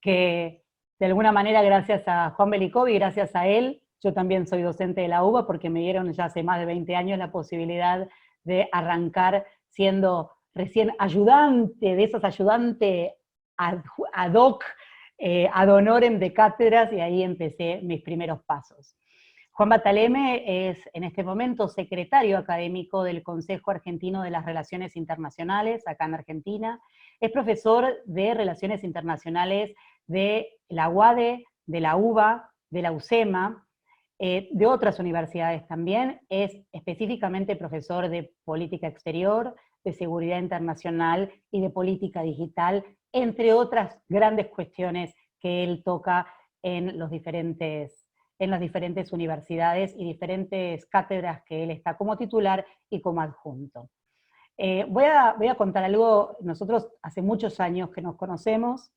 que de alguna manera gracias a Juan Belicovi, gracias a él, yo también soy docente de la UBA porque me dieron ya hace más de 20 años la posibilidad de arrancar siendo recién ayudante, de esos ayudantes ad hoc, ad honorem de cátedras, y ahí empecé mis primeros pasos. Juan Bataleme es en este momento secretario académico del Consejo Argentino de las Relaciones Internacionales, acá en Argentina. Es profesor de Relaciones Internacionales de la UADE, de la UBA, de la UCEMA, de otras universidades también. Es específicamente profesor de política exterior, de seguridad internacional y de política digital, entre otras grandes cuestiones que él toca en las diferentes universidades y diferentes cátedras que él está como titular y como adjunto. Voy a contar algo. Nosotros hace muchos años que nos conocemos,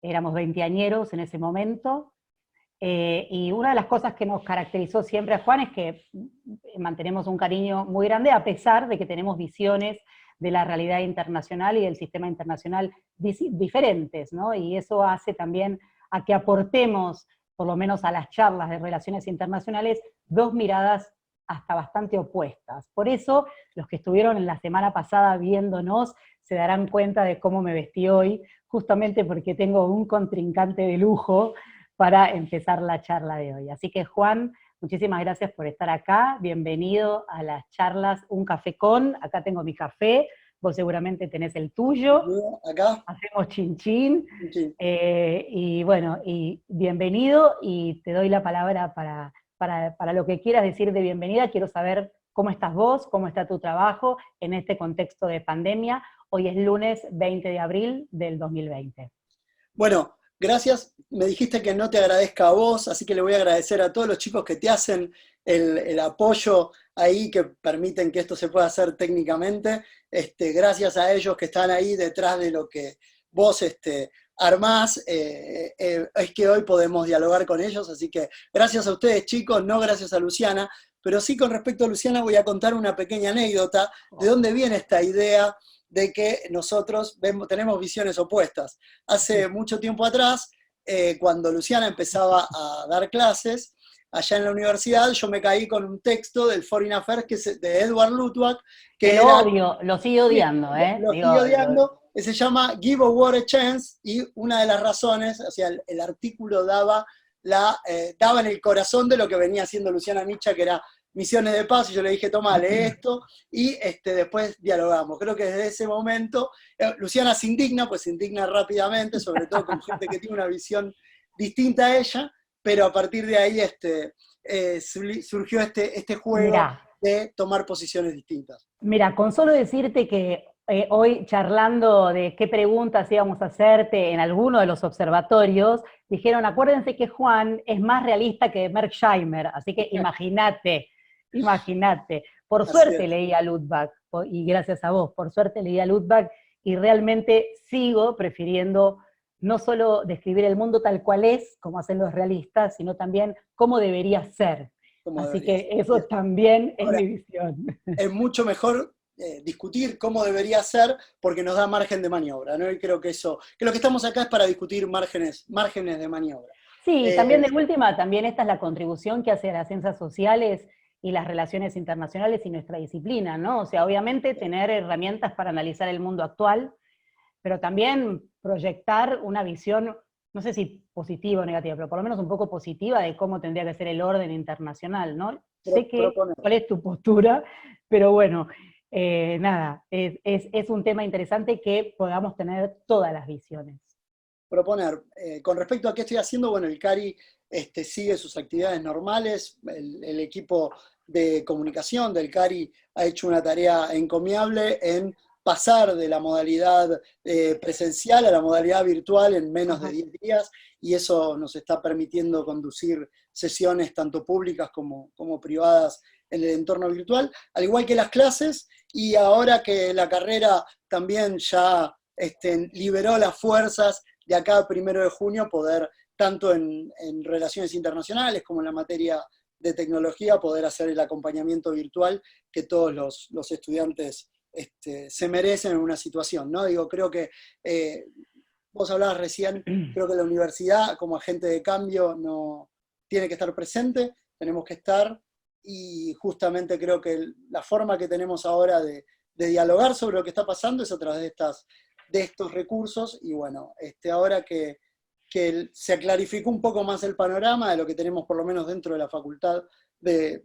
éramos veinteañeros en ese momento, y una de las cosas que nos caracterizó siempre a Juan es que mantenemos un cariño muy grande, a pesar de que tenemos visiones de la realidad internacional y del sistema internacional diferentes, ¿no? Y eso hace también a que aportemos, por lo menos a las charlas de relaciones internacionales, dos miradas hasta bastante opuestas. Por eso, los que estuvieron en la semana pasada viéndonos se darán cuenta de cómo me vestí hoy, justamente porque tengo un contrincante de lujo para empezar la charla de hoy. Así que, Juan, muchísimas gracias por estar acá. Bienvenido a las charlas Un Café Con. Acá tengo mi café, vos seguramente tenés el tuyo. Acá. Hacemos chin chin. Sí. Y bueno, y bienvenido, y te doy la palabra para lo que quieras decir de bienvenida. Quiero saber cómo estás vos, cómo está tu trabajo en este contexto de pandemia. Hoy es lunes 20 de abril del 2020. Bueno, gracias. Me dijiste que no te agradezca a vos, así que le voy a agradecer a todos los chicos que te hacen el apoyo ahí, que permiten que esto se pueda hacer técnicamente. Gracias a ellos que están ahí detrás de lo que vos armás, es que hoy podemos dialogar con ellos, así que gracias a ustedes, chicos, no gracias a Luciana, pero sí, con respecto a Luciana voy a contar una pequeña anécdota de dónde viene esta idea de que nosotros tenemos visiones opuestas. Hace mucho tiempo atrás, cuando Luciana empezaba a dar clases, allá en la universidad, yo me caí con un texto del Foreign Affairs de Edward Luttwak, que lo era... odio, lo sigo odiando, ¿eh? Lo sigo odiando, que se llama Give a War a Chance, y una de las razones, o sea, el artículo daba en el corazón de lo que venía haciendo Luciana Micha, que era misiones de paz, y yo le dije, toma, lee esto, y después dialogamos. Creo que desde ese momento, Luciana se indigna, pues se indigna rápidamente, sobre todo con gente que tiene una visión distinta a ella, pero a partir de ahí surgió este juego. Mirá, de tomar posiciones distintas. Mira, con solo decirte que hoy charlando de qué preguntas íbamos a hacerte en alguno de los observatorios, dijeron, acuérdense que Juan es más realista que Merkheimer, así que imagínate, imagínate. Por suerte leí a Luttwak, y gracias a vos, por suerte leí a Luttwak, y realmente sigo prefiriendo no solo describir el mundo tal cual es, como hacen los realistas, sino también cómo debería ser. Así que eso también es mi visión. Es mucho mejor discutir cómo debería ser, porque nos da margen de maniobra, ¿no? Y creo que lo que estamos acá es para discutir márgenes de maniobra. Sí, también de última, también esta es la contribución que hace a las ciencias sociales y las relaciones internacionales y nuestra disciplina, ¿no? O sea, obviamente tener herramientas para analizar el mundo actual, pero también proyectar una visión, no sé si positiva o negativa, pero por lo menos un poco positiva de cómo tendría que ser el orden internacional, ¿no? Sé cuál es tu postura, pero bueno, nada, es un tema interesante que podamos tener todas las visiones. Proponer. Con respecto a qué estoy haciendo, bueno, el CARI sigue sus actividades normales, el equipo de comunicación del CARI ha hecho una tarea encomiable en pasar de la modalidad presencial a la modalidad virtual en menos de 10 días, y eso nos está permitiendo conducir sesiones tanto públicas como privadas en el entorno virtual, al igual que las clases, y ahora que la carrera también ya liberó las fuerzas de acá a 1 de junio, poder, tanto en relaciones internacionales como en la materia de tecnología, poder hacer el acompañamiento virtual que todos los estudiantes se merecen en una situación, ¿no? Digo, creo que vos hablabas recién, creo que la universidad como agente de cambio no tiene que estar presente, tenemos que estar, y justamente creo que la forma que tenemos ahora de dialogar sobre lo que está pasando es a través de estos recursos, y bueno, ahora que se clarificó un poco más el panorama de lo que tenemos por lo menos dentro de la facultad de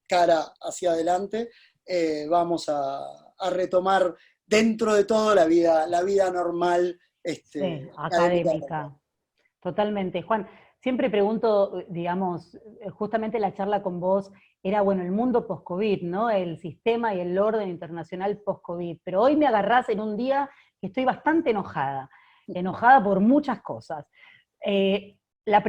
cara hacia adelante, vamos a retomar dentro de todo la vida normal Sí, académica. académica. Totalmente. Juan, siempre pregunto, digamos, justamente la charla con vos era, bueno, el mundo post-COVID, ¿no? El sistema y el orden internacional post-COVID. Pero hoy me agarrás en un día que estoy bastante enojada por muchas cosas. Mi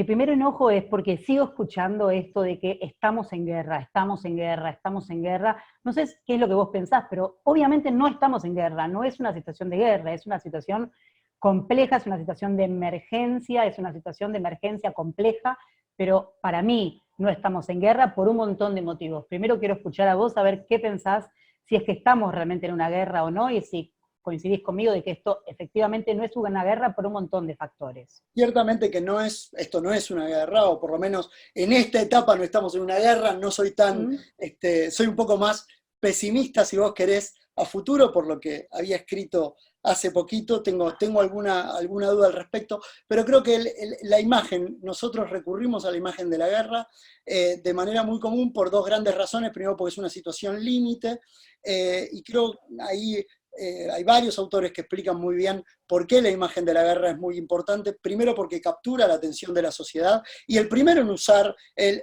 primer enojo es porque sigo escuchando esto de que estamos en guerra, estamos en guerra, estamos en guerra. No sé qué es lo que vos pensás, pero obviamente no estamos en guerra, no es una situación de guerra, es una situación compleja, es una situación de emergencia, es una situación de emergencia compleja, pero para mí no estamos en guerra por un montón de motivos. Primero quiero escuchar a vos, a ver qué pensás, si es que estamos realmente en una guerra o no, y si coincidís conmigo de que esto efectivamente no es una guerra por un montón de factores. Ciertamente que esto no es una guerra, o por lo menos en esta etapa no estamos en una guerra, no soy ¿Mm? soy un poco más pesimista, si vos querés, a futuro, por lo que había escrito hace poquito, tengo alguna duda al respecto, pero creo que la imagen, nosotros recurrimos a la imagen de la guerra de manera muy común por dos grandes razones. Primero, porque es una situación límite, y creo ahí hay varios autores que explican muy bien por qué la imagen de la guerra es muy importante. Primero, porque captura la atención de la sociedad, y el primero en usar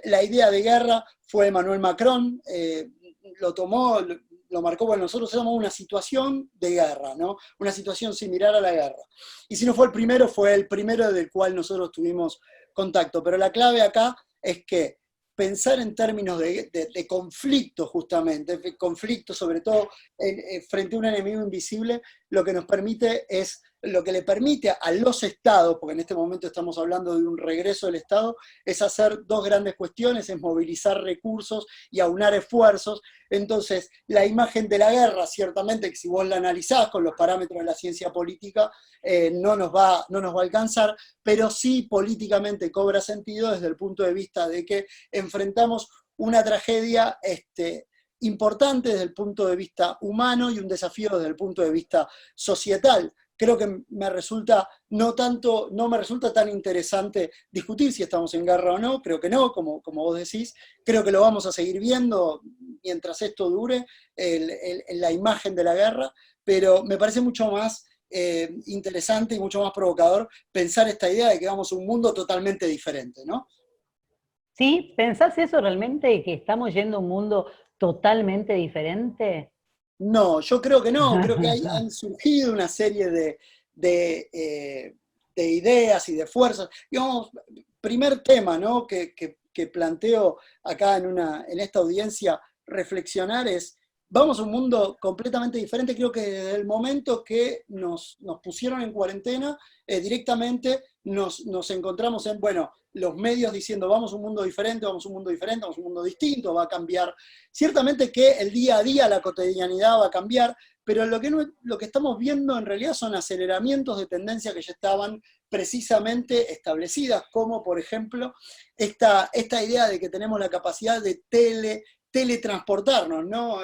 la idea de guerra fue Emmanuel Macron. Lo tomó, lo marcó. Bueno, nosotros somos una situación de guerra, ¿no? Una situación similar a la guerra. Y si no fue el primero del cual nosotros tuvimos contacto. Pero la clave acá es que pensar en términos de conflicto, justamente, conflicto sobre todo frente a un enemigo invisible, lo que nos permite es, lo que le permite a los estados, porque en este momento estamos hablando de un regreso del Estado, es hacer dos grandes cuestiones, es movilizar recursos y aunar esfuerzos. Entonces, la imagen de la guerra, ciertamente, que si vos la analizás con los parámetros de la ciencia política, no nos va a alcanzar, pero sí políticamente cobra sentido desde el punto de vista de que enfrentamos una tragedia importante desde el punto de vista humano y un desafío desde el punto de vista societal. Creo que no me resulta tan interesante discutir si estamos en guerra o no, creo que no, como vos decís. Creo que lo vamos a seguir viendo mientras esto dure, la imagen de la guerra, pero me parece mucho más interesante y mucho más provocador pensar esta idea de que vamos a un mundo totalmente diferente, ¿no? ¿Sí? ¿Pensás eso realmente, que estamos yendo a un mundo totalmente diferente? No, yo creo que no, creo que han surgido una serie de ideas y de fuerzas. Digamos, primer tema, ¿no?, que planteo acá en esta audiencia reflexionar es, vamos a un mundo completamente diferente. Creo que desde el momento que nos pusieron en cuarentena, directamente nos encontramos en, bueno, los medios diciendo vamos a un mundo diferente, vamos a un mundo diferente, vamos a un mundo distinto, va a cambiar. Ciertamente que el día a día, la cotidianidad va a cambiar, pero lo que estamos viendo en realidad son aceleramientos de tendencias que ya estaban precisamente establecidas, como por ejemplo esta idea de que tenemos la capacidad de teletransportarnos, ¿no?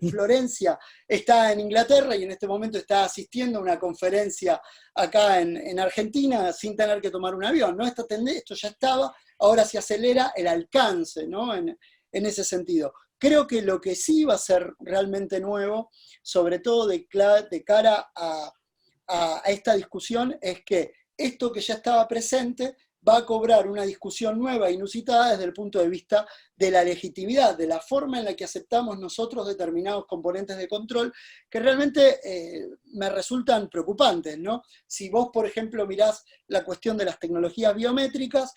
Florencia está en Inglaterra y en este momento está asistiendo a una conferencia acá en Argentina sin tener que tomar un avión, ¿no? Esto ya estaba, ahora se acelera el alcance, ¿no? En ese sentido. Creo que lo que sí va a ser realmente nuevo, sobre todo de cara a esta discusión, es que esto que ya estaba presente va a cobrar una discusión nueva, inusitada, desde el punto de vista de la legitimidad, de la forma en la que aceptamos nosotros determinados componentes de control, que realmente me resultan preocupantes, ¿no? Si vos, por ejemplo, mirás la cuestión de las tecnologías biométricas,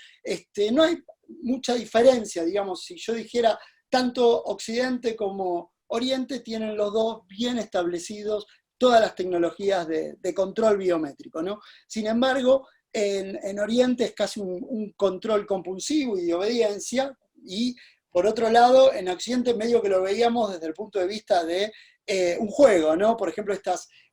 no hay mucha diferencia, digamos, si yo dijera, tanto Occidente como Oriente tienen los dos bien establecidos todas las tecnologías de control biométrico, ¿no? Sin embargo, en Oriente es casi un control compulsivo y de obediencia, y por otro lado, en Occidente medio que lo veíamos desde el punto de vista de un juego, ¿no? Por ejemplo,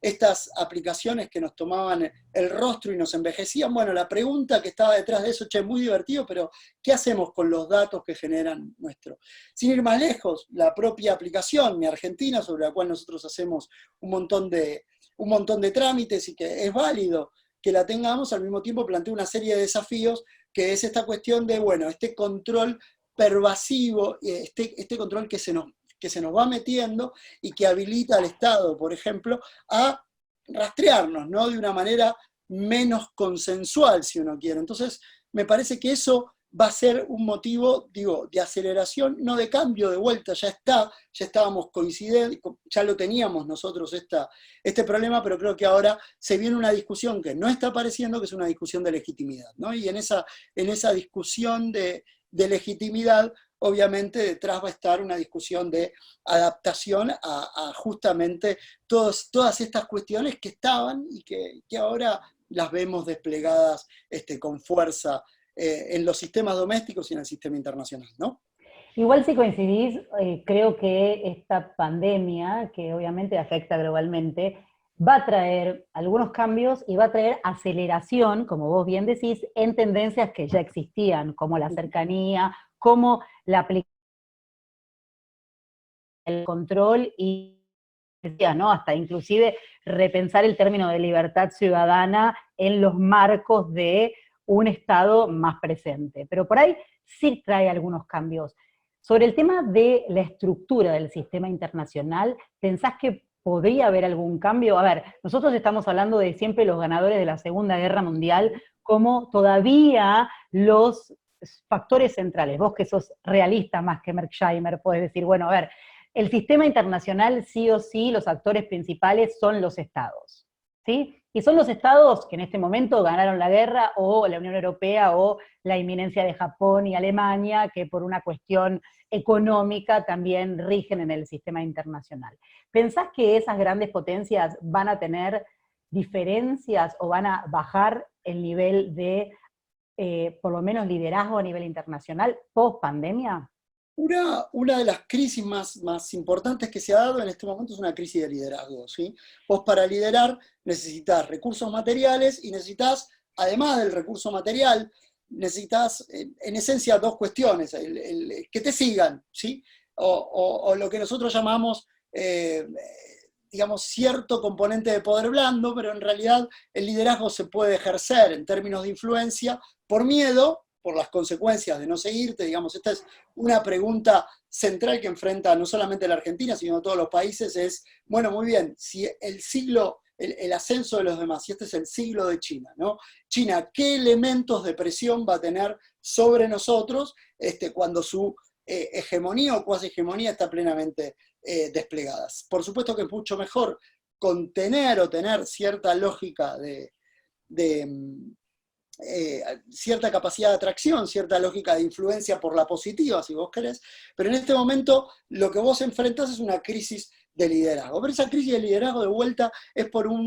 estas aplicaciones que nos tomaban el rostro y nos envejecían. Bueno, la pregunta que estaba detrás de eso, che, muy divertido, pero ¿qué hacemos con los datos que generan nuestro? Sin ir más lejos, la propia aplicación, Mi Argentina, sobre la cual nosotros hacemos un montón de trámites y que es válido que la tengamos, al mismo tiempo plantea una serie de desafíos, que es esta cuestión de, bueno, este control pervasivo, este control que se nos va metiendo y que habilita al Estado, por ejemplo, a rastrearnos, ¿no? De una manera menos consensual, si uno quiere. Entonces, me parece que eso va a ser un motivo, digo, de aceleración, no de cambio, de vuelta, ya estábamos coincidentes, ya lo teníamos nosotros este problema, pero creo que ahora se viene una discusión que no está apareciendo, que es una discusión de legitimidad, ¿no? Y en esa discusión de legitimidad, obviamente detrás va a estar una discusión de adaptación a justamente todas estas cuestiones que estaban y que ahora las vemos desplegadas con fuerza en los sistemas domésticos y en el sistema internacional, ¿no? Igual si coincidís, creo que esta pandemia, que obviamente afecta globalmente, va a traer algunos cambios y va a traer aceleración, como vos bien decís, en tendencias que ya existían, como la cercanía, como la aplicación, el control y, ¿no? Hasta inclusive repensar el término de libertad ciudadana en los marcos de un Estado más presente. Pero por ahí sí trae algunos cambios. Sobre el tema de la estructura del sistema internacional, ¿pensás que podría haber algún cambio? A ver, nosotros estamos hablando de siempre los ganadores de la Segunda Guerra Mundial como todavía los factores centrales. Vos que sos realista más que Merkheimer, podés decir, bueno, a ver, el sistema internacional sí o sí, los actores principales son los estados, ¿sí? Y son los estados que en este momento ganaron la guerra, o la Unión Europea, o la inminencia de Japón y Alemania, que por una cuestión económica también rigen en el sistema internacional. ¿Pensás que esas grandes potencias van a tener diferencias o van a bajar el nivel de, por lo menos, liderazgo a nivel internacional post pandemia? Una de las crisis más importantes que se ha dado en este momento es una crisis de liderazgo, ¿sí? Vos para liderar necesitas recursos materiales y necesitas, además del recurso material, necesitas en esencia dos cuestiones, que te sigan, ¿sí? O lo que nosotros llamamos, digamos, cierto componente de poder blando, pero en realidad el liderazgo se puede ejercer en términos de influencia por miedo, por las consecuencias de no seguirte, digamos, esta es una pregunta central que enfrenta no solamente la Argentina, sino todos los países, es, bueno, muy bien, si el ascenso de los demás, si este es el siglo de China, ¿no? China, ¿qué elementos de presión va a tener sobre nosotros cuando su hegemonía o cuasi hegemonía está plenamente desplegada? Por supuesto que es mucho mejor contener o tener cierta lógica de cierta capacidad de atracción, cierta lógica de influencia por la positiva, si vos querés, pero en este momento lo que vos enfrentás es una crisis de liderazgo. Pero esa crisis de liderazgo de vuelta es por un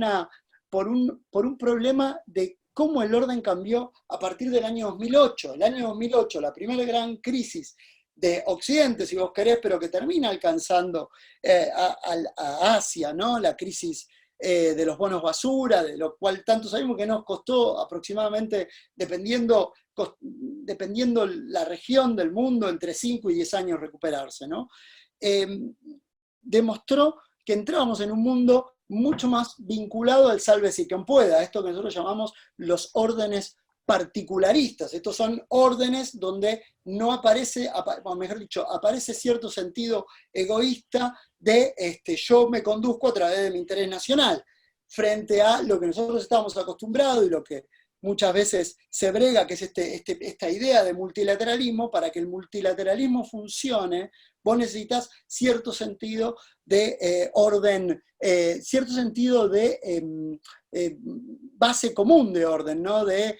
problema de cómo el orden cambió a partir del año 2008. El año 2008, la primera gran crisis de Occidente, si vos querés, pero que termina alcanzando a Asia, ¿no? La crisis de los bonos basura, de lo cual tanto sabemos que nos costó aproximadamente, dependiendo la región del mundo, entre 5 y 10 años recuperarse, ¿no? Demostró que entrábamos en un mundo mucho más vinculado al sálvese quien pueda, esto que nosotros llamamos los órdenes particularistas. Estos son órdenes donde no aparece, o mejor dicho, aparece cierto sentido egoísta de yo me conduzco a través de mi interés nacional, frente a lo que nosotros estamos acostumbrados y lo que muchas veces se brega, que es esta idea de multilateralismo. Para que el multilateralismo funcione, vos necesitas cierto sentido de orden, cierto sentido de base común de orden, ¿no? De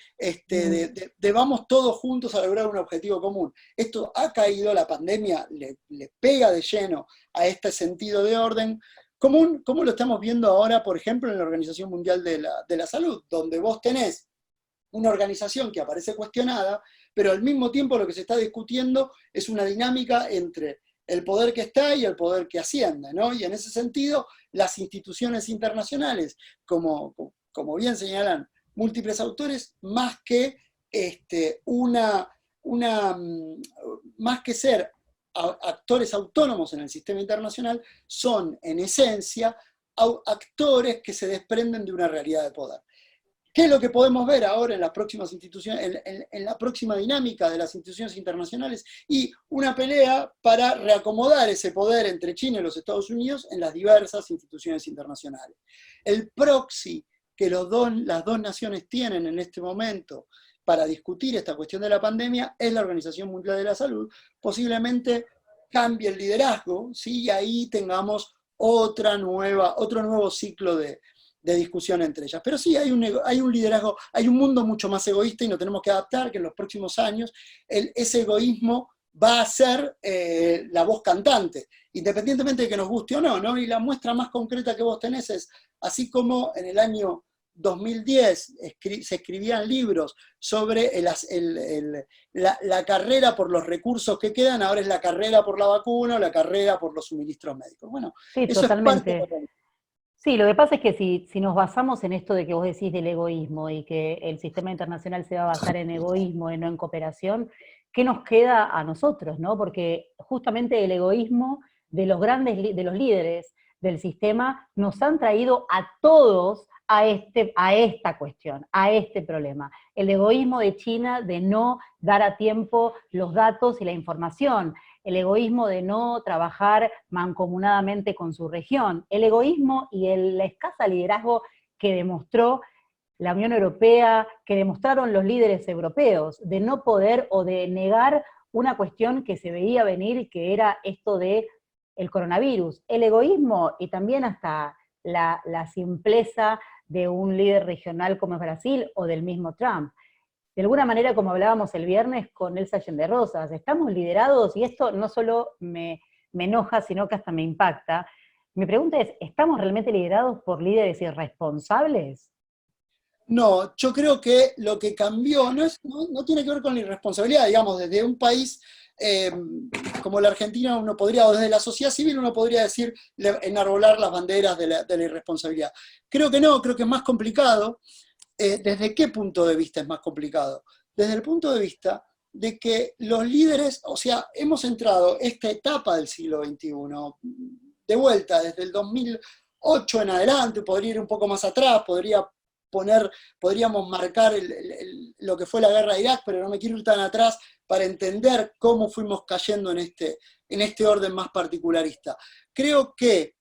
vamos todos juntos a lograr un objetivo común. Esto ha caído, la pandemia le pega de lleno a este sentido de orden común, como lo estamos viendo ahora, por ejemplo, en la Organización Mundial de la Salud, donde vos tenés una organización que aparece cuestionada, pero al mismo tiempo lo que se está discutiendo es una dinámica entre el poder que está y el poder que asciende, ¿no? Y en ese sentido, las instituciones internacionales, como bien señalan múltiples autores, más que, más que ser actores autónomos en el sistema internacional, son en esencia actores que se desprenden de una realidad de poder. ¿Qué es lo que podemos ver ahora en las próximas instituciones, en la próxima dinámica de las instituciones internacionales? Y una pelea para reacomodar ese poder entre China y los Estados Unidos en las diversas instituciones internacionales. El proxy que las dos naciones tienen en este momento para discutir esta cuestión de la pandemia es la Organización Mundial de la Salud. Posiblemente cambie el liderazgo, ¿sí? Y ahí tengamos otro nuevo ciclo de discusión entre ellas. Pero sí, hay un liderazgo, hay un mundo mucho más egoísta y nos tenemos que adaptar que en los próximos años ese egoísmo va a ser la voz cantante, independientemente de que nos guste o no, ¿no? Y la muestra más concreta que vos tenés es, así como en el año 2010 se escribían libros sobre la carrera por los recursos que quedan, ahora es la carrera por la vacuna o la carrera por los suministros médicos. Bueno, Sí, eso es parte de totalmente. Sí, lo que pasa es que si nos basamos en esto de que vos decís del egoísmo y que el sistema internacional se va a basar en egoísmo y no en cooperación, ¿qué nos queda a nosotros, no? Porque justamente el egoísmo de los de los líderes del sistema nos han traído a todos a esta cuestión, a este problema. El egoísmo de China de no dar a tiempo los datos y la información, el egoísmo de no trabajar mancomunadamente con su región, el egoísmo y la escasa liderazgo que demostró la Unión Europea, que demostraron los líderes europeos, de no poder o de negar una cuestión que se veía venir, que era esto de el coronavirus, el egoísmo y también hasta la simpleza de un líder regional como es Brasil o del mismo Trump. De alguna manera, como hablábamos el viernes con Elsa Allende Rosas, estamos liderados, y esto no solo me enoja, sino que hasta me impacta. Mi pregunta es, ¿estamos realmente liderados por líderes irresponsables? No, yo creo que lo que cambió no tiene que ver con la irresponsabilidad, digamos, desde un país como la Argentina uno podría, o desde la sociedad civil uno podría decir, enarbolar las banderas de la irresponsabilidad. Creo que no, creo que es más complicado. ¿Desde qué punto de vista es más complicado? Desde el punto de vista de que los líderes, o sea, hemos entrado esta etapa del siglo XXI, de vuelta, desde el 2008 en adelante, podría ir un poco más atrás, podríamos marcar lo que fue la guerra de Irak, pero no me quiero ir tan atrás para entender cómo fuimos cayendo en este orden más particularista. Creo que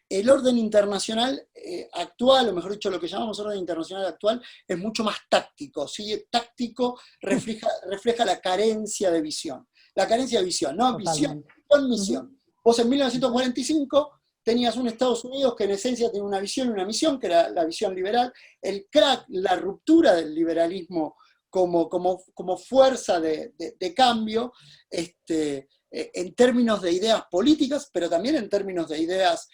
el orden internacional actual, o mejor dicho, lo que llamamos orden internacional actual, es mucho más táctico, ¿sí? Táctico refleja la carencia de visión. La carencia de visión, ¿no? Visión Totalmente. con misión. Vos en 1945 tenías un Estados Unidos que en esencia tenía una visión y una misión, que era la visión liberal, el crack, la ruptura del liberalismo como fuerza de cambio, en términos de ideas políticas, pero también en términos de ideas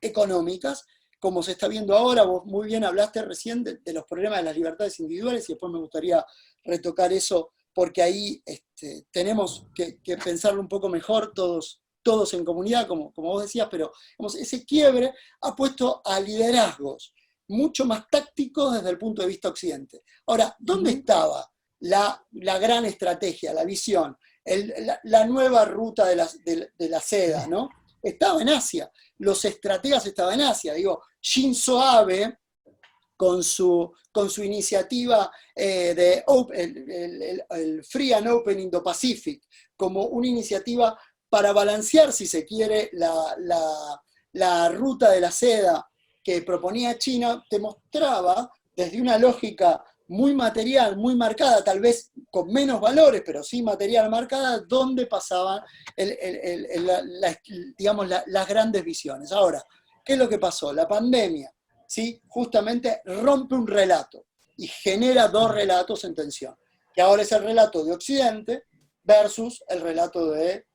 económicas, como se está viendo ahora. Vos muy bien hablaste recién de los problemas de las libertades individuales, y después me gustaría retocar eso, porque ahí tenemos que pensarlo un poco mejor todos en comunidad, como vos decías, pero digamos, ese quiebre ha puesto a liderazgos mucho más tácticos desde el punto de vista occidente. Ahora, ¿dónde estaba la gran estrategia, la visión, la nueva ruta de la seda, ¿no? Estaba en Asia, los estrategas estaban en Asia. Digo, Shinzo Abe, con su iniciativa de el Free and Open Indo-Pacific, como una iniciativa para balancear, si se quiere, la ruta de la seda que proponía China, te mostraba desde una lógica muy material, muy marcada, tal vez con menos valores, pero sí material marcada, dónde pasaban digamos, las grandes visiones. Ahora, ¿qué es lo que pasó? La pandemia, ¿sí? Justamente rompe un relato y genera dos relatos en tensión, que ahora es el relato de Occidente versus el relato de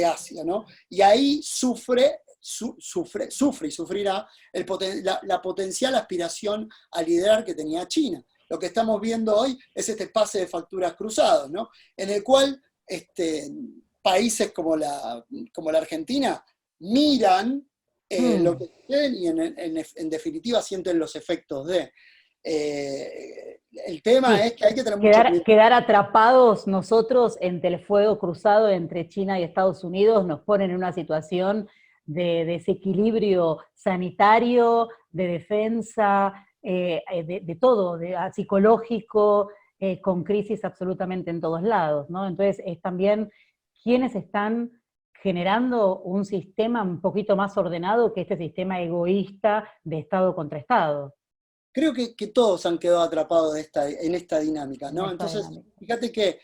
Asia, ¿no? Y ahí sufre y sufrirá la potencial aspiración a liderar que tenía China. Lo que estamos viendo hoy es este pase de facturas cruzados, ¿no? En el cual países como la Argentina miran lo que sucede y en definitiva sienten los efectos de. El tema Sí, es que hay que tener mucho cuidado. quedar atrapados nosotros entre el fuego cruzado entre China y Estados Unidos nos pone en una situación de desequilibrio sanitario, de defensa, de todo, psicológico, con crisis absolutamente en todos lados, ¿no? Entonces es también quienes están generando un sistema un poquito más ordenado que este sistema egoísta de Estado contra Estado. Creo que todos han quedado atrapados en esta dinámica, En ¿no? esta Entonces, dinámica. fíjate que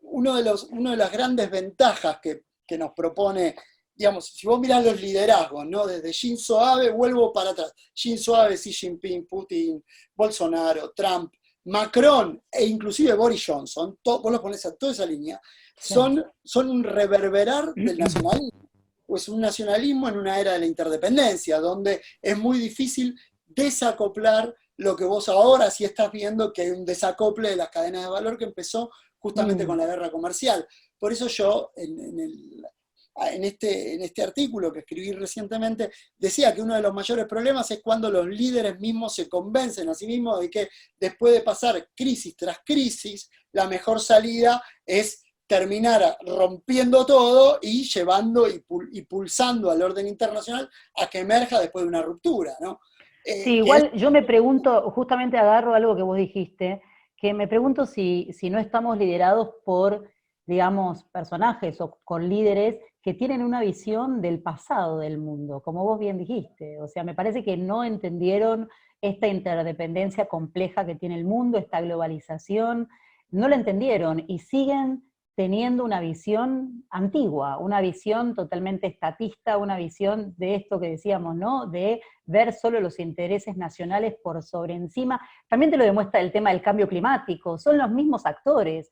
una de las grandes ventajas que nos propone, digamos, si vos mirás los liderazgos, ¿no? Desde Shinzo Abe, vuelvo para atrás, Shinzo Abe, Xi Jinping, Putin, Bolsonaro, Trump, Macron e inclusive Boris Johnson, vos los pones a toda esa línea, Sí. son un reverberar del nacionalismo. Pues un nacionalismo en una era de la interdependencia, donde es muy difícil desacoplar lo que vos ahora sí estás viendo, que hay un desacople de las cadenas de valor que empezó justamente con la guerra comercial. Por eso yo, en este artículo que escribí recientemente, decía que uno de los mayores problemas es cuando los líderes mismos se convencen a sí mismos de que después de pasar crisis tras crisis, la mejor salida es terminar rompiendo todo y llevando y pulsando al orden internacional a que emerja después de una ruptura, ¿no? Sí, igual yo me pregunto, justamente agarro algo que vos dijiste, que me pregunto si no estamos liderados por, digamos, personajes o con líderes que tienen una visión del pasado del mundo, como vos bien dijiste. O sea, me parece que no entendieron esta interdependencia compleja que tiene el mundo, esta globalización, no la entendieron y siguen teniendo una visión antigua, una visión totalmente estatista, una visión de esto que decíamos, ¿no? De ver solo los intereses nacionales por sobre encima. También te lo demuestra el tema del cambio climático. Son los mismos actores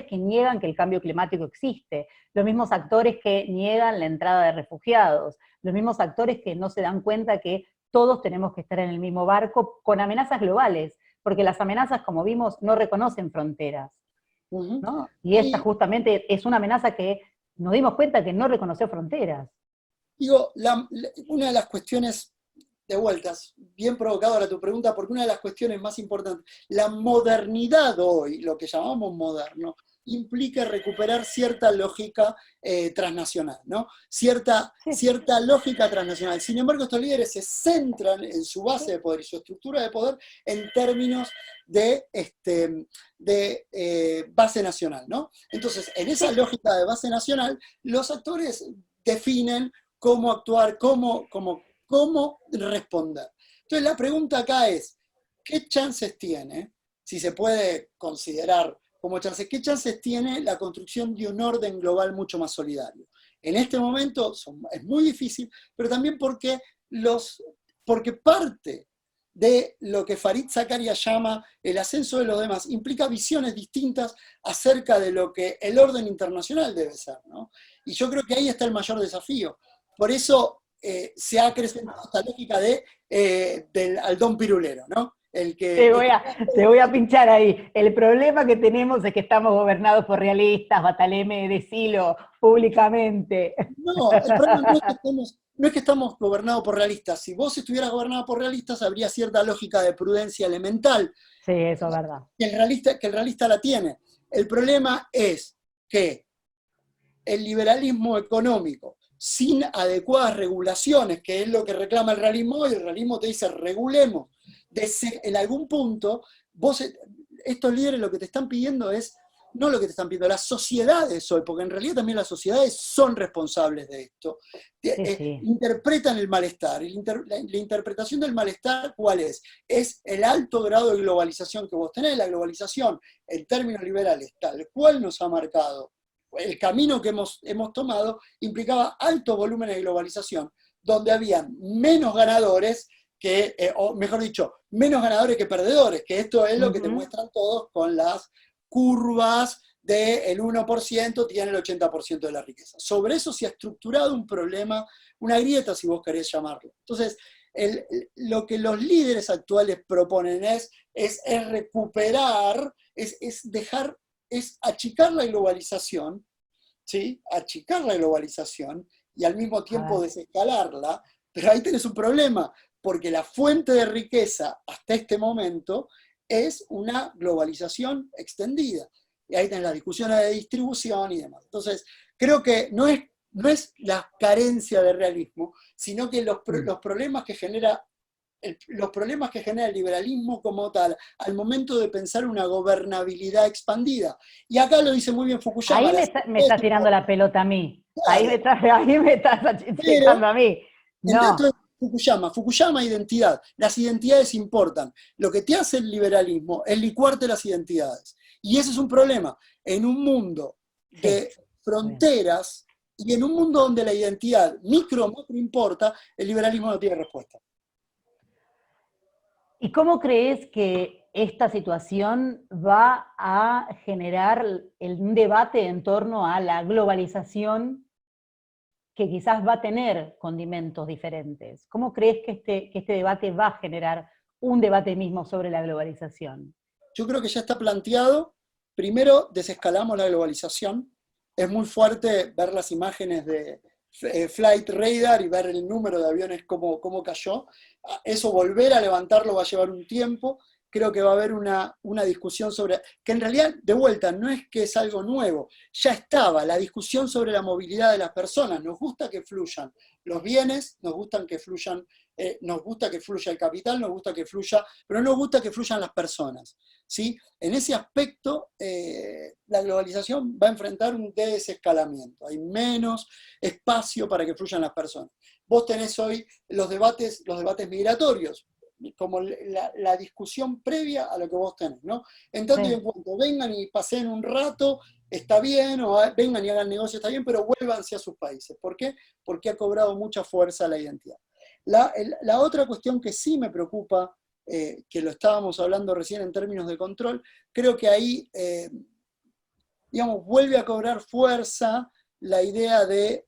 que niegan que el cambio climático existe, los mismos actores que niegan la entrada de refugiados, los mismos actores que no se dan cuenta que todos tenemos que estar en el mismo barco con amenazas globales, porque las amenazas, como vimos, no reconocen fronteras, ¿no? Y esta Y justamente es una amenaza que nos dimos cuenta que no reconoció fronteras. digo, una de las cuestiones, de vueltas, bien provocadora tu pregunta, porque una de las cuestiones más importantes, la modernidad hoy, lo que llamamos moderno, implica recuperar cierta lógica transnacional, ¿no? Sí, Cierta lógica transnacional. Sin embargo, estos líderes se centran en su base de poder y su estructura de poder en términos de base nacional, ¿no? Entonces, en esa sí. lógica de base nacional, los actores definen cómo actuar, cómo responder. Entonces la pregunta acá es, ¿qué chances tiene, si se puede considerar como chances, qué chances tiene la construcción de un orden global mucho más solidario? En este momento es muy difícil, pero también porque parte de lo que Fareed Zakaria llama el ascenso de los demás implica visiones distintas acerca de lo que el orden internacional debe ser, ¿no? Y yo creo que ahí está el mayor desafío. Por eso se ha acrecentado esta lógica del Aldón Pirulero, ¿no? El que, Te voy, a, te voy a pinchar ahí. El problema que tenemos es que estamos gobernados por realistas, Bataleme, decilo públicamente. no, el problema no es que estamos gobernados por realistas. Si vos estuvieras gobernado por realistas, habría cierta lógica de prudencia elemental, Sí, eso es verdad. que el realista la tiene. El problema es que el liberalismo económico, sin adecuadas regulaciones, que es lo que reclama el realismo, y el realismo te dice, regulemos. En algún punto, estos líderes lo que te están pidiendo es, no lo que te están pidiendo, las sociedades hoy, porque en realidad también las sociedades son responsables de esto, Sí, sí. interpretan el malestar. Y la interpretación del malestar, ¿cuál es? Es el alto grado de globalización que vos tenés. La globalización, en términos liberales, tal cual nos ha marcado el camino que hemos tomado, implicaba altos volúmenes de globalización, donde habían menos ganadores o mejor dicho, menos ganadores que perdedores, que esto es lo que te muestran todos con las curvas del 1% tiene el 80% de la riqueza. Sobre eso se ha estructurado un problema, una grieta, si vos querés llamarlo. Entonces, lo que los líderes actuales proponen es recuperar, es dejar es achicar la globalización, ¿sí? Achicar la globalización y al mismo tiempo desescalarla, pero ahí tenés un problema, porque la fuente de riqueza hasta este momento es una globalización extendida. Y ahí tenés las discusiones de distribución y demás. Entonces, creo que no es la carencia de realismo, sino que los problemas que genera los problemas que genera el liberalismo como tal, al momento de pensar una gobernabilidad expandida. Y acá lo dice muy bien Fukuyama. Ahí me estás tirando la pelota a mí. Claro, Ahí me estás pero achicando a mí. el dato es No. Fukuyama identidad. Las identidades importan. Lo que te hace el liberalismo es licuarte las identidades. Y ese es un problema. En un mundo Sí. de fronteras y en un mundo donde la identidad macro importa, el liberalismo no tiene respuesta. ¿Y cómo crees que esta situación va a generar un debate en torno a la globalización que quizás va a tener condimentos diferentes? ¿Cómo crees que este debate va a generar un debate mismo sobre la globalización? Yo creo que ya está planteado. Primero, desescalamos la globalización. Es muy fuerte ver las imágenes de Flight Radar y ver el número de aviones cómo cayó. Eso, volver a levantarlo va a llevar un tiempo. Creo que va a haber una discusión sobre, que en realidad, de vuelta, no es que es algo nuevo, ya estaba la discusión sobre la movilidad de las personas. Nos gusta que fluyan los bienes, nos gusta que fluya el capital, nos gusta que fluya, pero no nos gusta que fluyan las personas. ¿Sí? En ese aspecto, la globalización va a enfrentar un desescalamiento. Hay menos espacio para que fluyan las personas. Vos tenés hoy los debates migratorios, como la discusión previa a lo que vos tenés, ¿no? En tanto y en cuanto vengan y pasen un rato, está bien, o vengan y hagan negocio, está bien, pero vuélvanse a sus países. ¿Por qué? Porque ha cobrado mucha fuerza la identidad. La otra cuestión que sí me preocupa, que lo estábamos hablando recién en términos de control, creo que ahí, digamos, vuelve a cobrar fuerza la idea de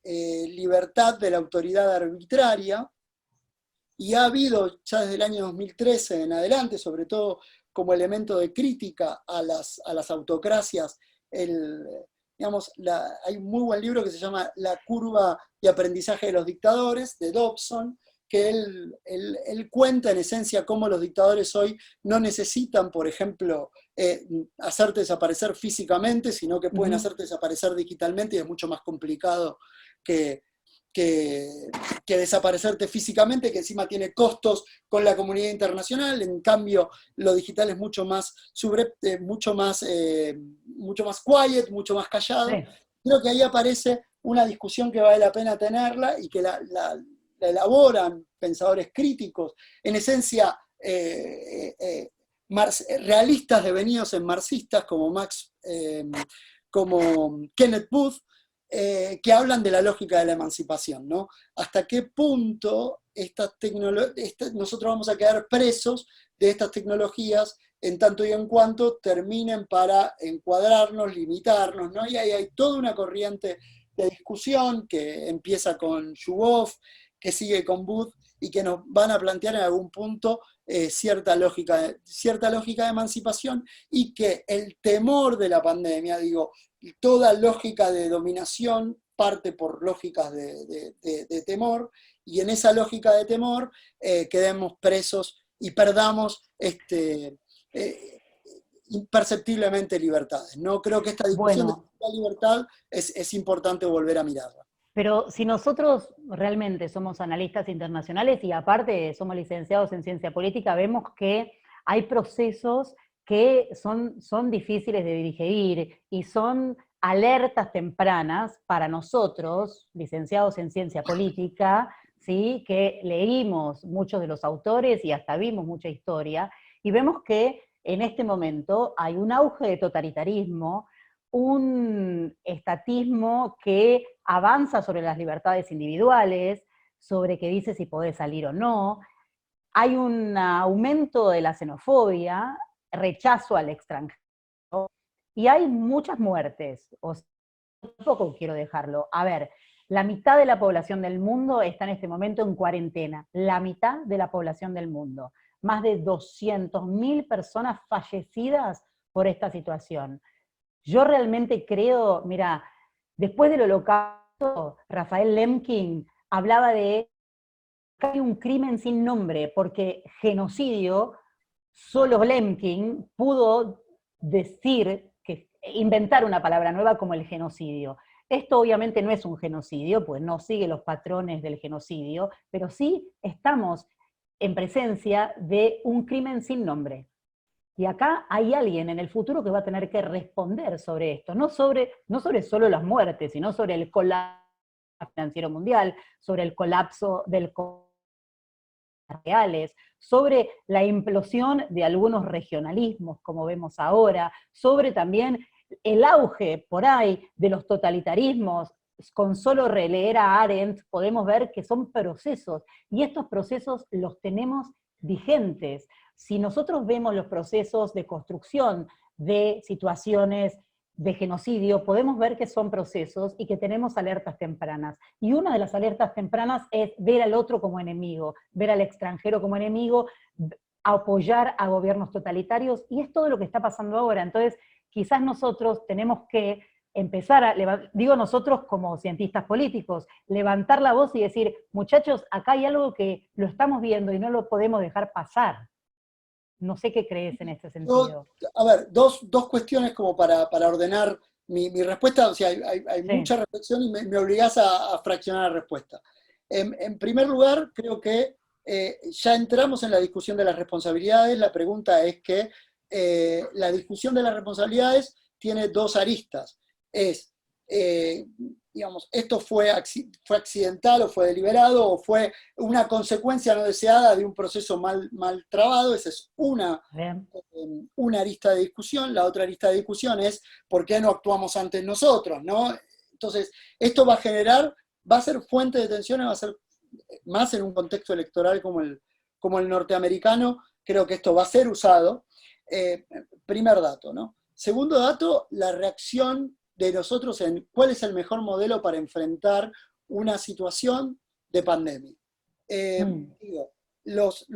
libertad de la autoridad arbitraria, y ha habido ya desde el año 2013 en adelante, sobre todo como elemento de crítica a las autocracias, hay un muy buen libro que se llama La curva de aprendizaje de los dictadores, de Dobson, que él cuenta en esencia cómo los dictadores hoy no necesitan, por ejemplo, hacerte desaparecer físicamente, sino que pueden hacerte desaparecer digitalmente, y es mucho más complicado que desaparecerte físicamente, que encima tiene costos con la comunidad internacional. En cambio, lo digital es mucho más mucho más quiet, mucho más callado. Sí. Creo que ahí aparece una discusión que vale la pena tenerla y que la elaboran pensadores críticos, en esencia realistas devenidos en marxistas, como Kenneth Booth, que hablan de la lógica de la emancipación, ¿no? Hasta qué punto nosotros vamos a quedar presos de estas tecnologías en tanto y en cuanto terminen para encuadrarnos, limitarnos, ¿no? Y ahí hay toda una corriente de discusión que empieza con Zuboff, que sigue con Booth, y que nos van a plantear en algún punto cierta lógica de emancipación, y que el temor de la pandemia, toda lógica de dominación parte por lógicas de temor, y en esa lógica de temor quedemos presos y perdamos imperceptiblemente libertades. No creo que esta discusión de la libertad es importante volver a mirarla. Pero si nosotros realmente somos analistas internacionales y aparte somos licenciados en ciencia política, vemos que hay procesos que son difíciles de digerir y son alertas tempranas para nosotros, licenciados en ciencia política, ¿sí? Que leímos muchos de los autores y hasta vimos mucha historia, y vemos que en este momento hay un auge de totalitarismo, un estatismo que avanza sobre las libertades individuales, sobre qué dice si podés salir o no. Hay un aumento de la xenofobia, rechazo al extranjero, y hay muchas muertes. O sea, tampoco quiero dejarlo. A ver, la mitad de la población del mundo está en este momento en cuarentena. La mitad de la población del mundo. Más de 200.000 personas fallecidas por esta situación. Yo realmente creo, mira, después del Holocausto, Rafael Lemkin hablaba de que hay un crimen sin nombre, porque genocidio, solo Lemkin pudo decir, inventar una palabra nueva como el genocidio. Esto obviamente no es un genocidio, pues no sigue los patrones del genocidio, pero sí estamos en presencia de un crimen sin nombre. Y acá hay alguien en el futuro que va a tener que responder sobre esto, no sobre solo las muertes, sino sobre el colapso financiero mundial, sobre el colapso del reales, sobre la implosión de algunos regionalismos, como vemos ahora, sobre también el auge por ahí de los totalitarismos. Con solo releer a Arendt podemos ver que son procesos, y estos procesos los tenemos vigentes. Si nosotros vemos los procesos de construcción de situaciones de genocidio, podemos ver que son procesos y que tenemos alertas tempranas. Y una de las alertas tempranas es ver al otro como enemigo, ver al extranjero como enemigo, apoyar a gobiernos totalitarios, y es todo lo que está pasando ahora. Entonces, quizás nosotros tenemos que empezar digo nosotros como cientistas políticos, levantar la voz y decir, muchachos, acá hay algo que lo estamos viendo y no lo podemos dejar pasar. No sé qué crees en este sentido. A ver, dos cuestiones como para ordenar mi respuesta. O sea, hay Sí. mucha reflexión y me obligás a fraccionar la respuesta. En primer lugar, creo que ya entramos en la discusión de las responsabilidades. La pregunta es que la discusión de las responsabilidades tiene dos aristas. Es, digamos, esto fue accidental o fue deliberado o fue una consecuencia no deseada de un proceso mal trabado. Esa es una arista de discusión. La otra arista de discusión es por qué no actuamos antes nosotros, ¿no? Entonces, esto va a ser fuente de tensiones, va a ser más en un contexto electoral como el norteamericano. Creo que esto va a ser usado. Primer dato, ¿no? Segundo dato, la reacción de nosotros en cuál es el mejor modelo para enfrentar una situación de pandemia. Digo, los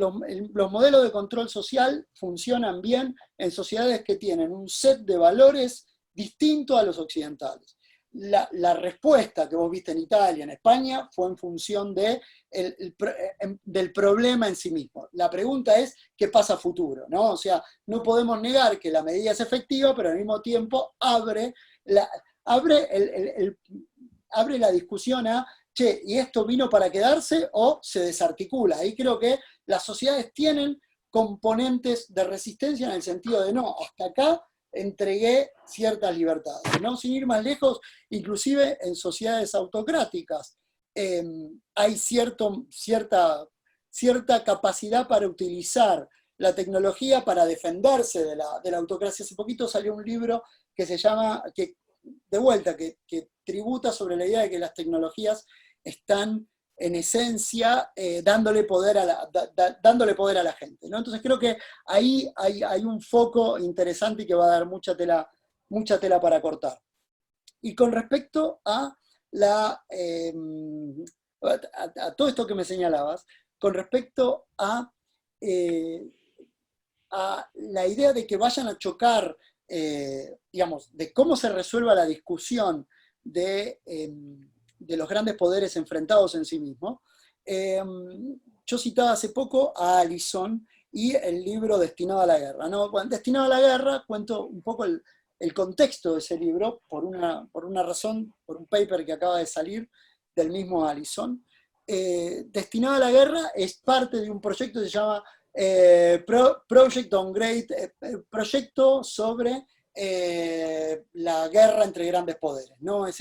modelos de control social funcionan bien en sociedades que tienen un set de valores distinto a los occidentales. La respuesta que vos viste en Italia, en España, fue en función del problema en sí mismo. La pregunta es, ¿qué pasa a futuro? ¿No? O sea, no podemos negar que la medida es efectiva, pero al mismo tiempo abre la discusión a, che, ¿y esto vino para quedarse o se desarticula? Ahí creo que las sociedades tienen componentes de resistencia en el sentido de, no, hasta acá entregué ciertas libertades, ¿no? Sin ir más lejos, inclusive en sociedades autocráticas hay cierta capacidad para utilizar la tecnología para defenderse de la autocracia. Hace poquito salió un libro que se llama, de vuelta, que tributa sobre la idea de que las tecnologías están en esencia dándole poder a la gente, ¿no? Entonces creo que ahí hay un foco interesante y que va a dar mucha tela para cortar. Y con respecto a todo esto que me señalabas, con respecto a la idea de que vayan a chocar, digamos, de cómo se resuelva la discusión de los grandes poderes enfrentados en sí mismos. Yo citaba hace poco a Allison y el libro Destinado a la Guerra, ¿no? Destinado a la Guerra, cuento un poco el contexto de ese libro por una razón, por un paper que acaba de salir del mismo Allison. Destinado a la Guerra es parte de un proyecto que se llama Project on Great, proyecto sobre la guerra entre grandes poderes, ¿no? Es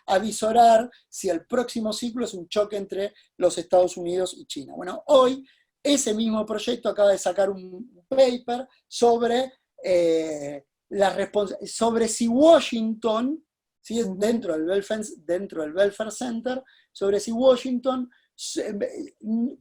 avisorar si el próximo ciclo es un choque entre los Estados Unidos y China. Bueno, hoy ese mismo proyecto acaba de sacar un paper sobre si Washington, ¿sí? dentro del Belfer Center, sobre si Washington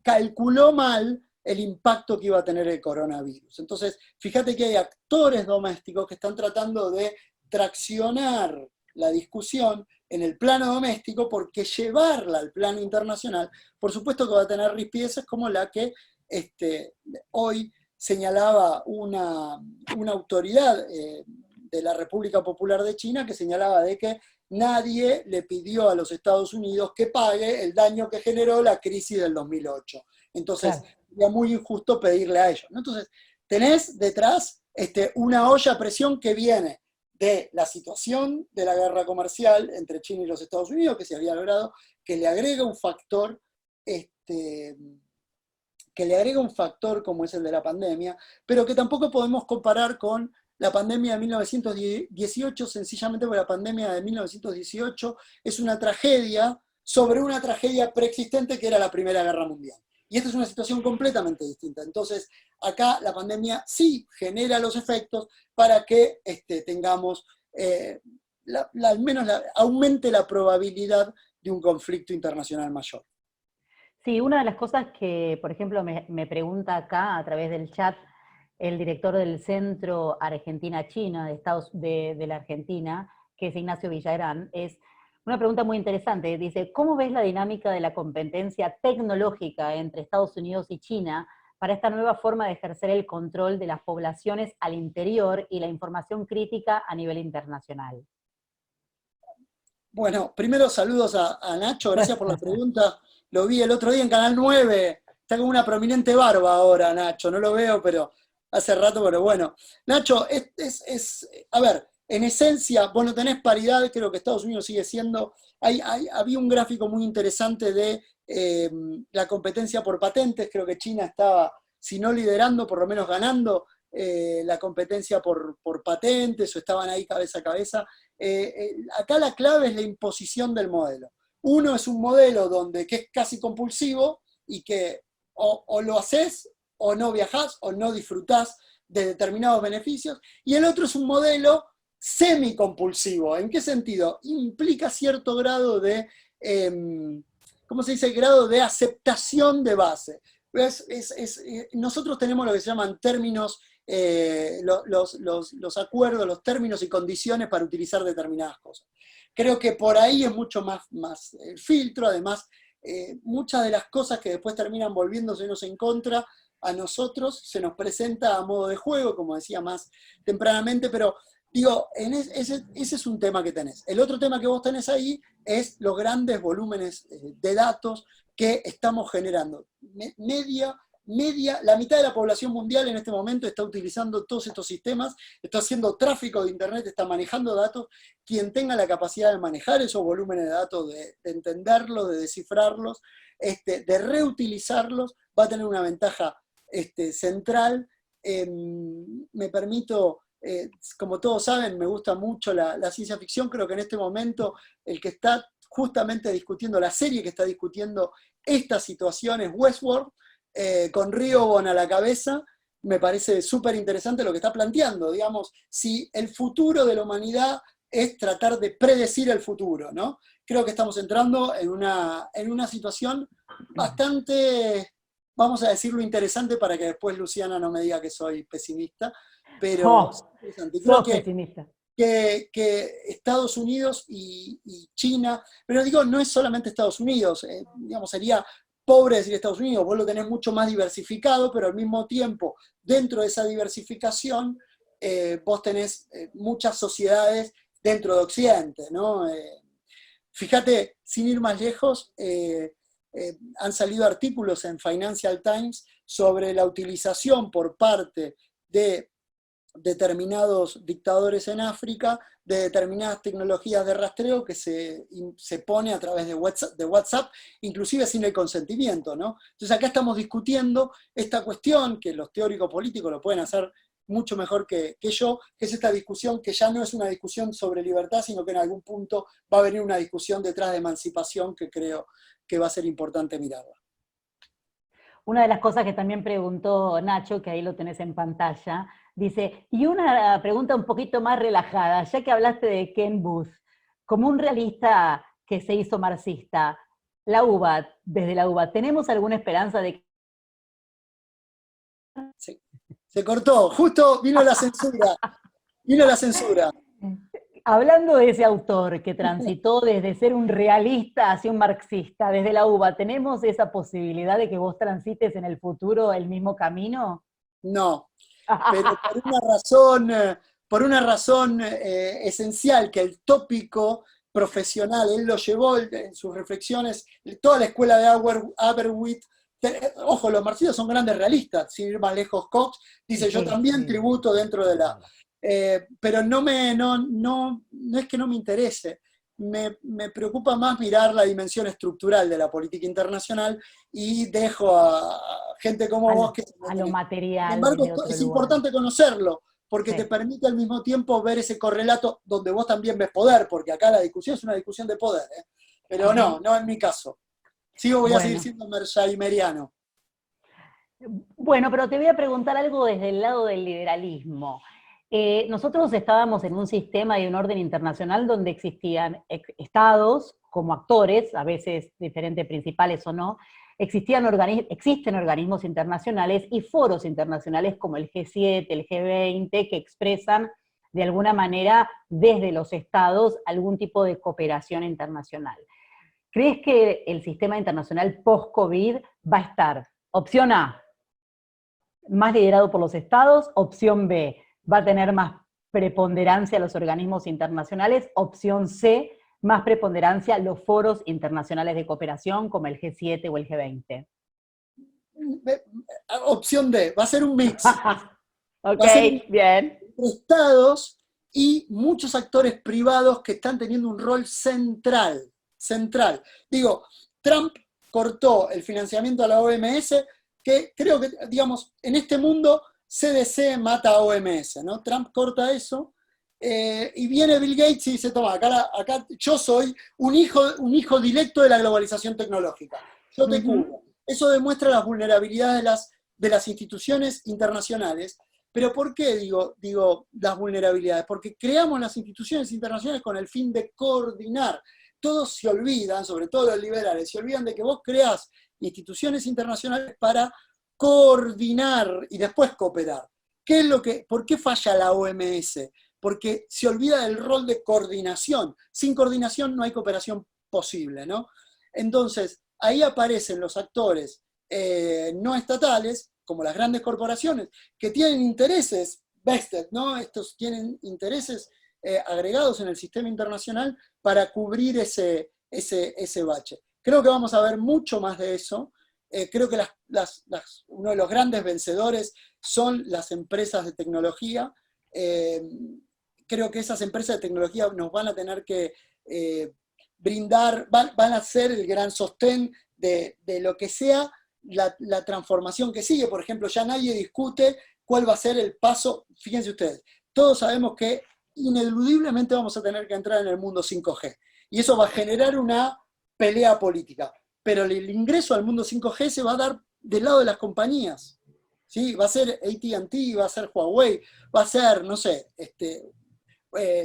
calculó mal el impacto que iba a tener el coronavirus. Entonces, fíjate que hay actores domésticos que están tratando de traccionar la discusión en el plano doméstico, porque llevarla al plano internacional, por supuesto que va a tener rispideces como la que hoy señalaba una autoridad de la República Popular de China, que señalaba de que nadie le pidió a los Estados Unidos que pague el daño que generó la crisis del 2008. Entonces, Claro. sería muy injusto pedirle a ellos, ¿no? Entonces, tenés detrás una olla a presión que viene de la situación de la guerra comercial entre China y los Estados Unidos, que se había logrado, que le agrega un factor, como es el de la pandemia, pero que tampoco podemos comparar con la pandemia de 1918, sencillamente porque la pandemia de 1918 es una tragedia sobre una tragedia preexistente que era la Primera Guerra Mundial. Y esta es una situación completamente distinta. Entonces, acá la pandemia sí genera los efectos para que tengamos, al menos aumente la probabilidad de un conflicto internacional mayor. Sí, una de las cosas que, por ejemplo, me pregunta acá a través del chat el director del Centro Argentina-China de la Argentina, que es Ignacio Villagrán, es una pregunta muy interesante. Dice, ¿cómo ves la dinámica de la competencia tecnológica entre Estados Unidos y China para esta nueva forma de ejercer el control de las poblaciones al interior y la información crítica a nivel internacional? Bueno, primero saludos a Nacho, gracias por la pregunta. Lo vi el otro día en Canal 9, está como una prominente barba ahora, Nacho, no lo veo, pero hace rato, pero bueno. Nacho, a ver, en esencia, vos no tenés paridad, creo que Estados Unidos sigue siendo, había un gráfico muy interesante de la competencia por patentes, creo que China estaba, si no liderando, por lo menos ganando la competencia por patentes, o estaban ahí cabeza a cabeza. Acá la clave es la imposición del modelo. Uno es un modelo que es casi compulsivo y que o lo haces o no viajás o no disfrutás de determinados beneficios, y el otro es un modelo semicompulsivo. ¿En qué sentido? Implica cierto grado de, ¿cómo se dice? Grado de aceptación de base. Nosotros tenemos lo que se llaman términos, los acuerdos, los términos y condiciones para utilizar determinadas cosas. Creo que por ahí es mucho más el filtro. Además, muchas de las cosas que después terminan volviéndosenos en contra a nosotros se nos presenta a modo de juego, como decía más tempranamente, pero digo, ese es un tema que tenés. El otro tema que vos tenés ahí es los grandes volúmenes de datos que estamos generando. La mitad de la población mundial en este momento está utilizando todos estos sistemas, está haciendo tráfico de Internet, está manejando datos. Quien tenga la capacidad de manejar esos volúmenes de datos, de entenderlos, de descifrarlos, de reutilizarlos, va a tener una ventaja central. Me permito, como todos saben, me gusta mucho la ciencia ficción. Creo que en este momento el que está justamente discutiendo, la serie que está discutiendo esta situación es Westworld, con Riobon a la cabeza. Me parece súper interesante lo que está planteando. Digamos, si el futuro de la humanidad es tratar de predecir el futuro, ¿no? Creo que estamos entrando en una situación bastante, vamos a decirlo, interesante, para que después Luciana no me diga que soy pesimista, pero es interesante. Creo Sos pesimista. que Estados Unidos y China, pero digo, no es solamente Estados Unidos, digamos, sería pobre decir Estados Unidos, vos lo tenés mucho más diversificado, pero al mismo tiempo, dentro de esa diversificación, vos tenés muchas sociedades dentro de Occidente, ¿no? Fíjate, sin ir más lejos, han salido artículos en Financial Times sobre la utilización por parte de determinados dictadores en África de determinadas tecnologías de rastreo que se pone a través de WhatsApp, inclusive sin el consentimiento, ¿no? Entonces acá estamos discutiendo esta cuestión, que los teóricos políticos lo pueden hacer mucho mejor que yo, que es esta discusión que ya no es una discusión sobre libertad, sino que en algún punto va a venir una discusión detrás de emancipación, que creo que va a ser importante mirarla. Una de las cosas que también preguntó Nacho, que ahí lo tenés en pantalla, dice, y una pregunta un poquito más relajada, ya que hablaste de Ken Booth, como un realista que se hizo marxista, desde la UBA, ¿tenemos alguna esperanza de que... Sí. Se cortó, justo vino la censura. Vino la censura. Hablando de ese autor que transitó desde ser un realista hacia un marxista, desde la UBA, ¿tenemos esa posibilidad de que vos transites en el futuro el mismo camino? No, pero por una razón esencial, que el tópico profesional, él lo llevó en sus reflexiones, toda la escuela de Aberwit. Ojo, los marxistas son grandes realistas, sin ir más lejos. Cox dice, yo también tributo dentro de la... pero no es que no me interese, me preocupa más mirar la dimensión estructural de la política internacional y dejo a gente como vos que... A lo material. Sin embargo, es importante conocerlo, porque sí. te permite al mismo tiempo ver ese correlato donde vos también ves poder, porque acá la discusión es una discusión de poder, ¿eh? Pero no en mi caso. Voy a seguir siendo merjaimeriano. Bueno, pero te voy a preguntar algo desde el lado del liberalismo. Nosotros estábamos en un sistema y un orden internacional donde existían estados como actores, a veces diferentes principales o no, existen organismos internacionales y foros internacionales como el G7, el G20, que expresan de alguna manera desde los estados algún tipo de cooperación internacional. ¿Crees que el sistema internacional post-COVID va a estar, opción A, más liderado por los estados, opción B, va a tener más preponderancia los organismos internacionales, opción C, más preponderancia los foros internacionales de cooperación como el G7 o el G20? Opción D, va a ser un mix. Ok, bien. Estados y muchos actores privados que están teniendo un rol central. Digo, Trump cortó el financiamiento a la OMS, que creo que, digamos, en este mundo CDC mata a OMS, ¿no? Trump corta eso, y viene Bill Gates y dice, toma, acá yo soy un hijo directo de la globalización tecnológica, yo te cubro. Eso demuestra las vulnerabilidades de las instituciones internacionales. ¿Pero por qué digo las vulnerabilidades? Porque creamos las instituciones internacionales con el fin de coordinar. Todos se olvidan, sobre todo los liberales, se olvidan de que vos creás instituciones internacionales para coordinar y después cooperar. ¿Por qué falla la OMS? Porque se olvida del rol de coordinación. Sin coordinación no hay cooperación posible, ¿no? Entonces, ahí aparecen los actores no estatales, como las grandes corporaciones, que tienen intereses vested, ¿no? Estos tienen intereses agregados en el sistema internacional para cubrir ese bache. Creo que vamos a ver mucho más de eso. Creo que uno de los grandes vencedores son las empresas de tecnología. Creo que esas empresas de tecnología nos van a tener que brindar, van a ser el gran sostén de lo que sea la transformación que sigue. Por ejemplo, ya nadie discute cuál va a ser el paso. Fíjense ustedes, todos sabemos que ineludiblemente vamos a tener que entrar en el mundo 5G. Y eso va a generar una pelea política. Pero el ingreso al mundo 5G se va a dar del lado de las compañías. ¿Sí? Va a ser AT&T, va a ser Huawei, va a ser, no sé,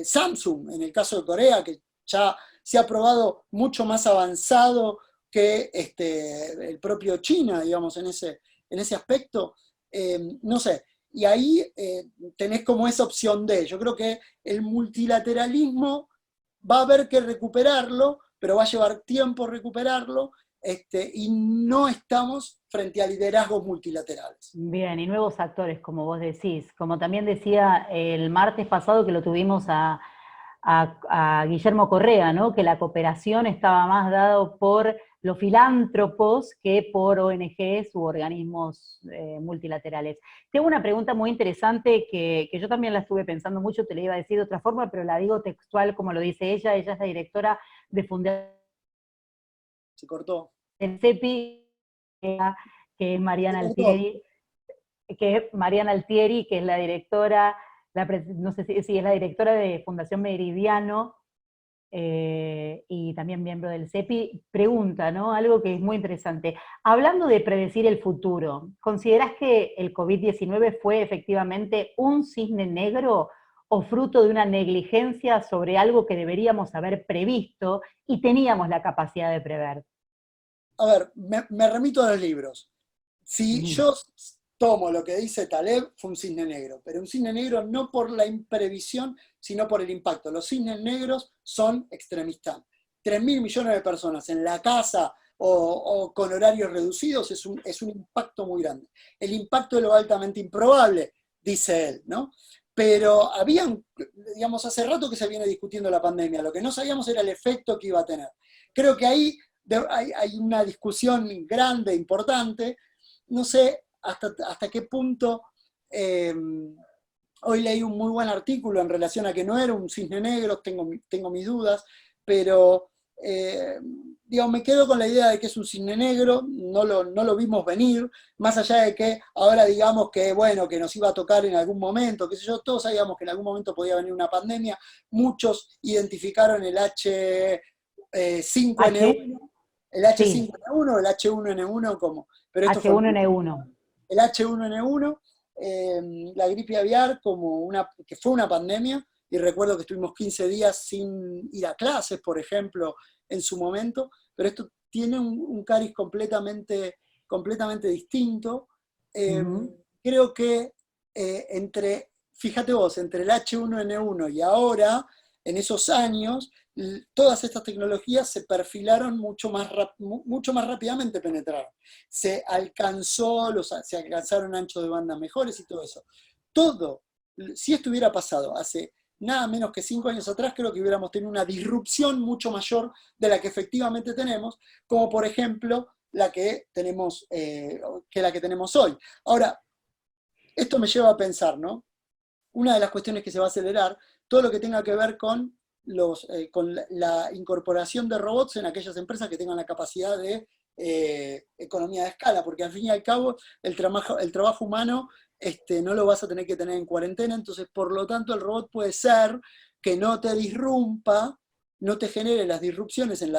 Samsung, en el caso de Corea, que ya se ha probado mucho más avanzado que el propio China, digamos, en ese aspecto. No sé, y ahí tenés como esa opción D. Yo creo que el multilateralismo va a haber que recuperarlo, pero va a llevar tiempo recuperarlo, y no estamos frente a liderazgos multilaterales. Bien, y nuevos actores, como vos decís. Como también decía el martes pasado que lo tuvimos a Guillermo Correa, ¿no? Que la cooperación estaba más dado por los filántropos que por ONGs u organismos multilaterales. Tengo una pregunta muy interesante que yo también la estuve pensando mucho, te la iba a decir de otra forma, pero la digo textual como lo dice ella. Ella es la directora de Fundación. Se cortó. El CEPI, que es Mariana Altieri, que es la directora, no sé si es la directora de Fundación Meridiano, y también miembro del CEPI, pregunta, ¿no? Algo que es muy interesante. Hablando de predecir el futuro, ¿considerás que el COVID-19 fue efectivamente un cisne negro o fruto de una negligencia sobre algo que deberíamos haber previsto y teníamos la capacidad de prever? A ver, me remito a los libros. Si yo tomo lo que dice Taleb, fue un cisne negro, pero un cisne negro no por la imprevisión, sino por el impacto. Los cisnes negros son extremistas. 3.000 millones de personas en la casa o con horarios reducidos es un impacto muy grande. El impacto es lo altamente improbable, dice él, ¿no? pero habían, digamos, hace rato que se viene discutiendo la pandemia, lo que no sabíamos era el efecto que iba a tener. Creo que ahí hay una discusión grande, importante, no sé hasta qué punto, hoy leí un muy buen artículo en relación a que no era un cisne negro, tengo mis dudas, pero digo, me quedo con la idea de que es un cisne negro, no lo vimos venir, más allá de que ahora digamos que, bueno, que nos iba a tocar en algún momento, qué sé yo, todos sabíamos que en algún momento podía venir una pandemia, muchos identificaron el H, H5N1, el sí, H5N1, el H1N1 como, pero esto fue H1N1. el H1N1, la gripe aviar que fue una pandemia, y recuerdo que estuvimos 15 días sin ir a clases, por ejemplo, en su momento, pero esto tiene un cariz completamente distinto. Eh, Ujú. Creo que fíjate vos, entre el H1N1 y ahora, en esos años, todas estas tecnologías se perfilaron mucho más rápidamente penetraron. Se alcanzaron anchos de banda mejores y todo eso. Todo, si esto hubiera pasado hace nada menos que 5 años atrás, creo que hubiéramos tenido una disrupción mucho mayor de la que efectivamente tenemos, como por ejemplo la que tenemos, la que tenemos hoy. Ahora, esto me lleva a pensar, ¿no? Una de las cuestiones que se va a acelerar, todo lo que tenga que ver con la incorporación de robots en aquellas empresas que tengan la capacidad de economía de escala, porque al fin y al cabo el trabajo humano no lo vas a tener que tener en cuarentena, entonces por lo tanto el robot puede ser que no te disrumpa, no te genere las disrupciones en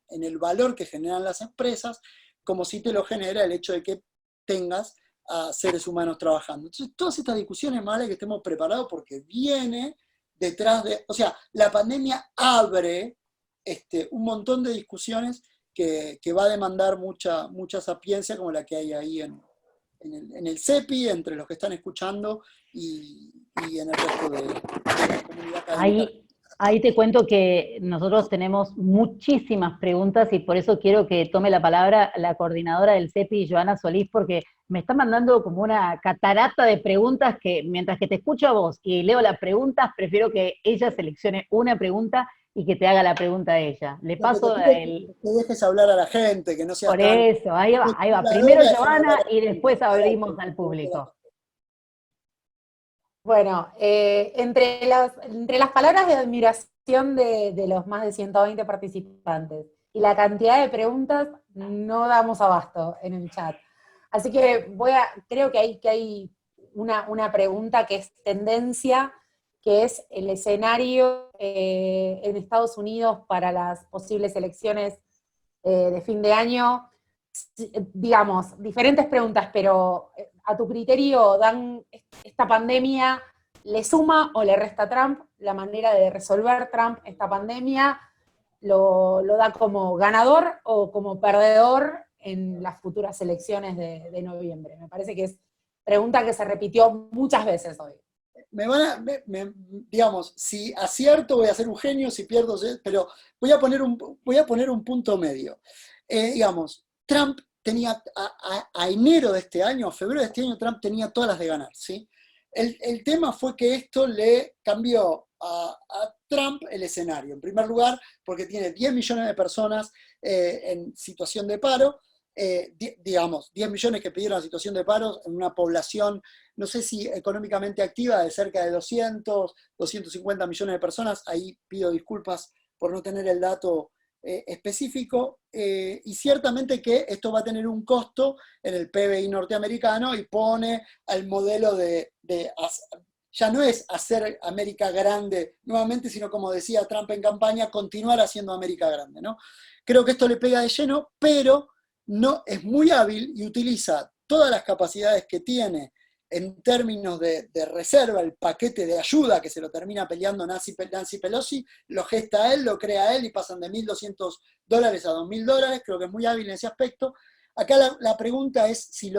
el valor que generan las empresas, como si te lo genera el hecho de que tengas a seres humanos trabajando. Entonces, todas estas discusiones malas que estemos preparados porque viene detrás de, o sea, la pandemia abre un montón de discusiones que va a demandar mucha sapiencia como la que hay ahí en el CEPI, entre los que están escuchando y en el resto de la comunidad académica. Ahí te cuento que nosotros tenemos muchísimas preguntas y por eso quiero que tome la palabra la coordinadora del CEPI, Joana Solís, porque me está mandando como una catarata de preguntas que mientras que te escucho a vos y leo las preguntas, prefiero que ella seleccione una pregunta y que te haga la pregunta a ella. Le Lo que te paso pido es que dejes hablar a la gente, que no seas por tan eso, ahí va, ahí va. Primero controladora, déjame hablar Joana a y la gente. después abrimos Adelante, al adelante, público. Bueno, entre las palabras de admiración de los más de 120 participantes y la cantidad de preguntas, no damos abasto en el chat. Así que creo que hay una pregunta que es tendencia, que es el escenario en Estados Unidos para las posibles elecciones de fin de año. Digamos, diferentes preguntas, pero a tu criterio, Dan, esta pandemia le suma o le resta a Trump, la manera de resolver Trump esta pandemia, lo da como ganador o como perdedor en las futuras elecciones de noviembre. Me parece que es pregunta que se repitió muchas veces hoy. Digamos, si acierto voy a ser un genio, si pierdo, pero voy a poner un punto medio. Digamos, Trump tenía, a enero de este año, a febrero de este año, Trump tenía todas las de ganar, ¿sí? El tema fue que esto le cambió a Trump el escenario. En primer lugar, porque tiene 10 millones de personas en situación de paro, digamos, 10 millones que pidieron la situación de paro en una población, no sé si económicamente activa, de cerca de 250 millones de personas. Ahí pido disculpas por no tener el dato específico, y ciertamente que esto va a tener un costo en el PBI norteamericano y pone al modelo ya no es hacer América grande nuevamente, sino como decía Trump en campaña, continuar haciendo América grande, ¿no? Creo que esto le pega de lleno, pero no, es muy hábil y utiliza todas las capacidades que tiene en términos de reserva, el paquete de ayuda que se lo termina peleando Nancy Pelosi, lo gesta él, lo crea él y pasan de $1.200 a $2.000, creo que es muy hábil en ese aspecto. Acá la pregunta es si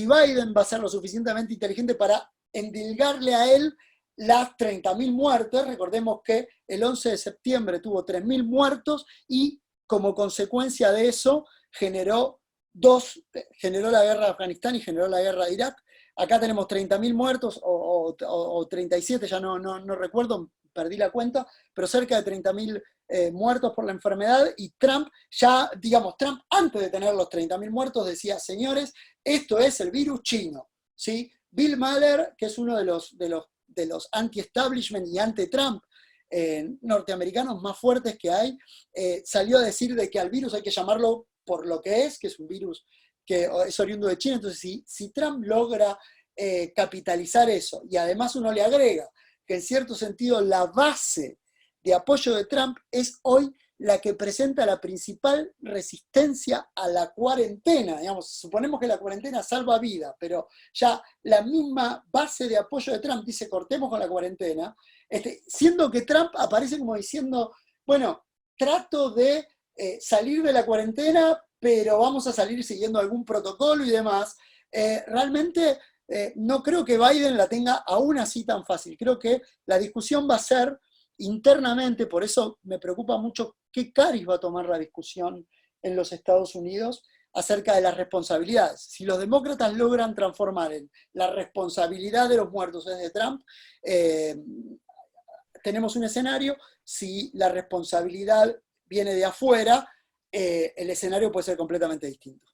Biden va a ser lo suficientemente inteligente para endilgarle a él las 30.000 muertes. Recordemos que el 11 de septiembre tuvo 3.000 muertos y como consecuencia de eso generó la guerra de Afganistán y generó la guerra de Irak. acá tenemos 30.000 muertos o 37, ya no recuerdo, perdí la cuenta, pero cerca de 30.000 muertos por la enfermedad, y Trump ya, digamos, Trump antes de tener los 30.000 muertos decía, señores, esto es el virus chino, ¿sí? Bill Maher, que es uno de los anti-establishment y anti-Trump norteamericanos más fuertes que hay, salió a decir de que al virus hay que llamarlo por lo que es un virus que es oriundo de China. Entonces, si Trump logra capitalizar eso, y además uno le agrega que en cierto sentido la base de apoyo de Trump es hoy la que presenta la principal resistencia a la cuarentena. Digamos, suponemos que la cuarentena salva vida, pero ya la misma base de apoyo de Trump dice cortemos con la cuarentena, siendo que Trump aparece como diciendo, bueno, trato de salir de la cuarentena, pero vamos a salir siguiendo algún protocolo y demás. Realmente no creo que Biden la tenga aún así tan fácil. Creo que la discusión va a ser internamente, por eso me preocupa mucho qué cariz va a tomar la discusión en los Estados Unidos acerca de las responsabilidades. Si los demócratas logran transformar en la responsabilidad de los muertos es de Trump, tenemos un escenario. Si la responsabilidad viene de afuera, el escenario puede ser completamente distinto.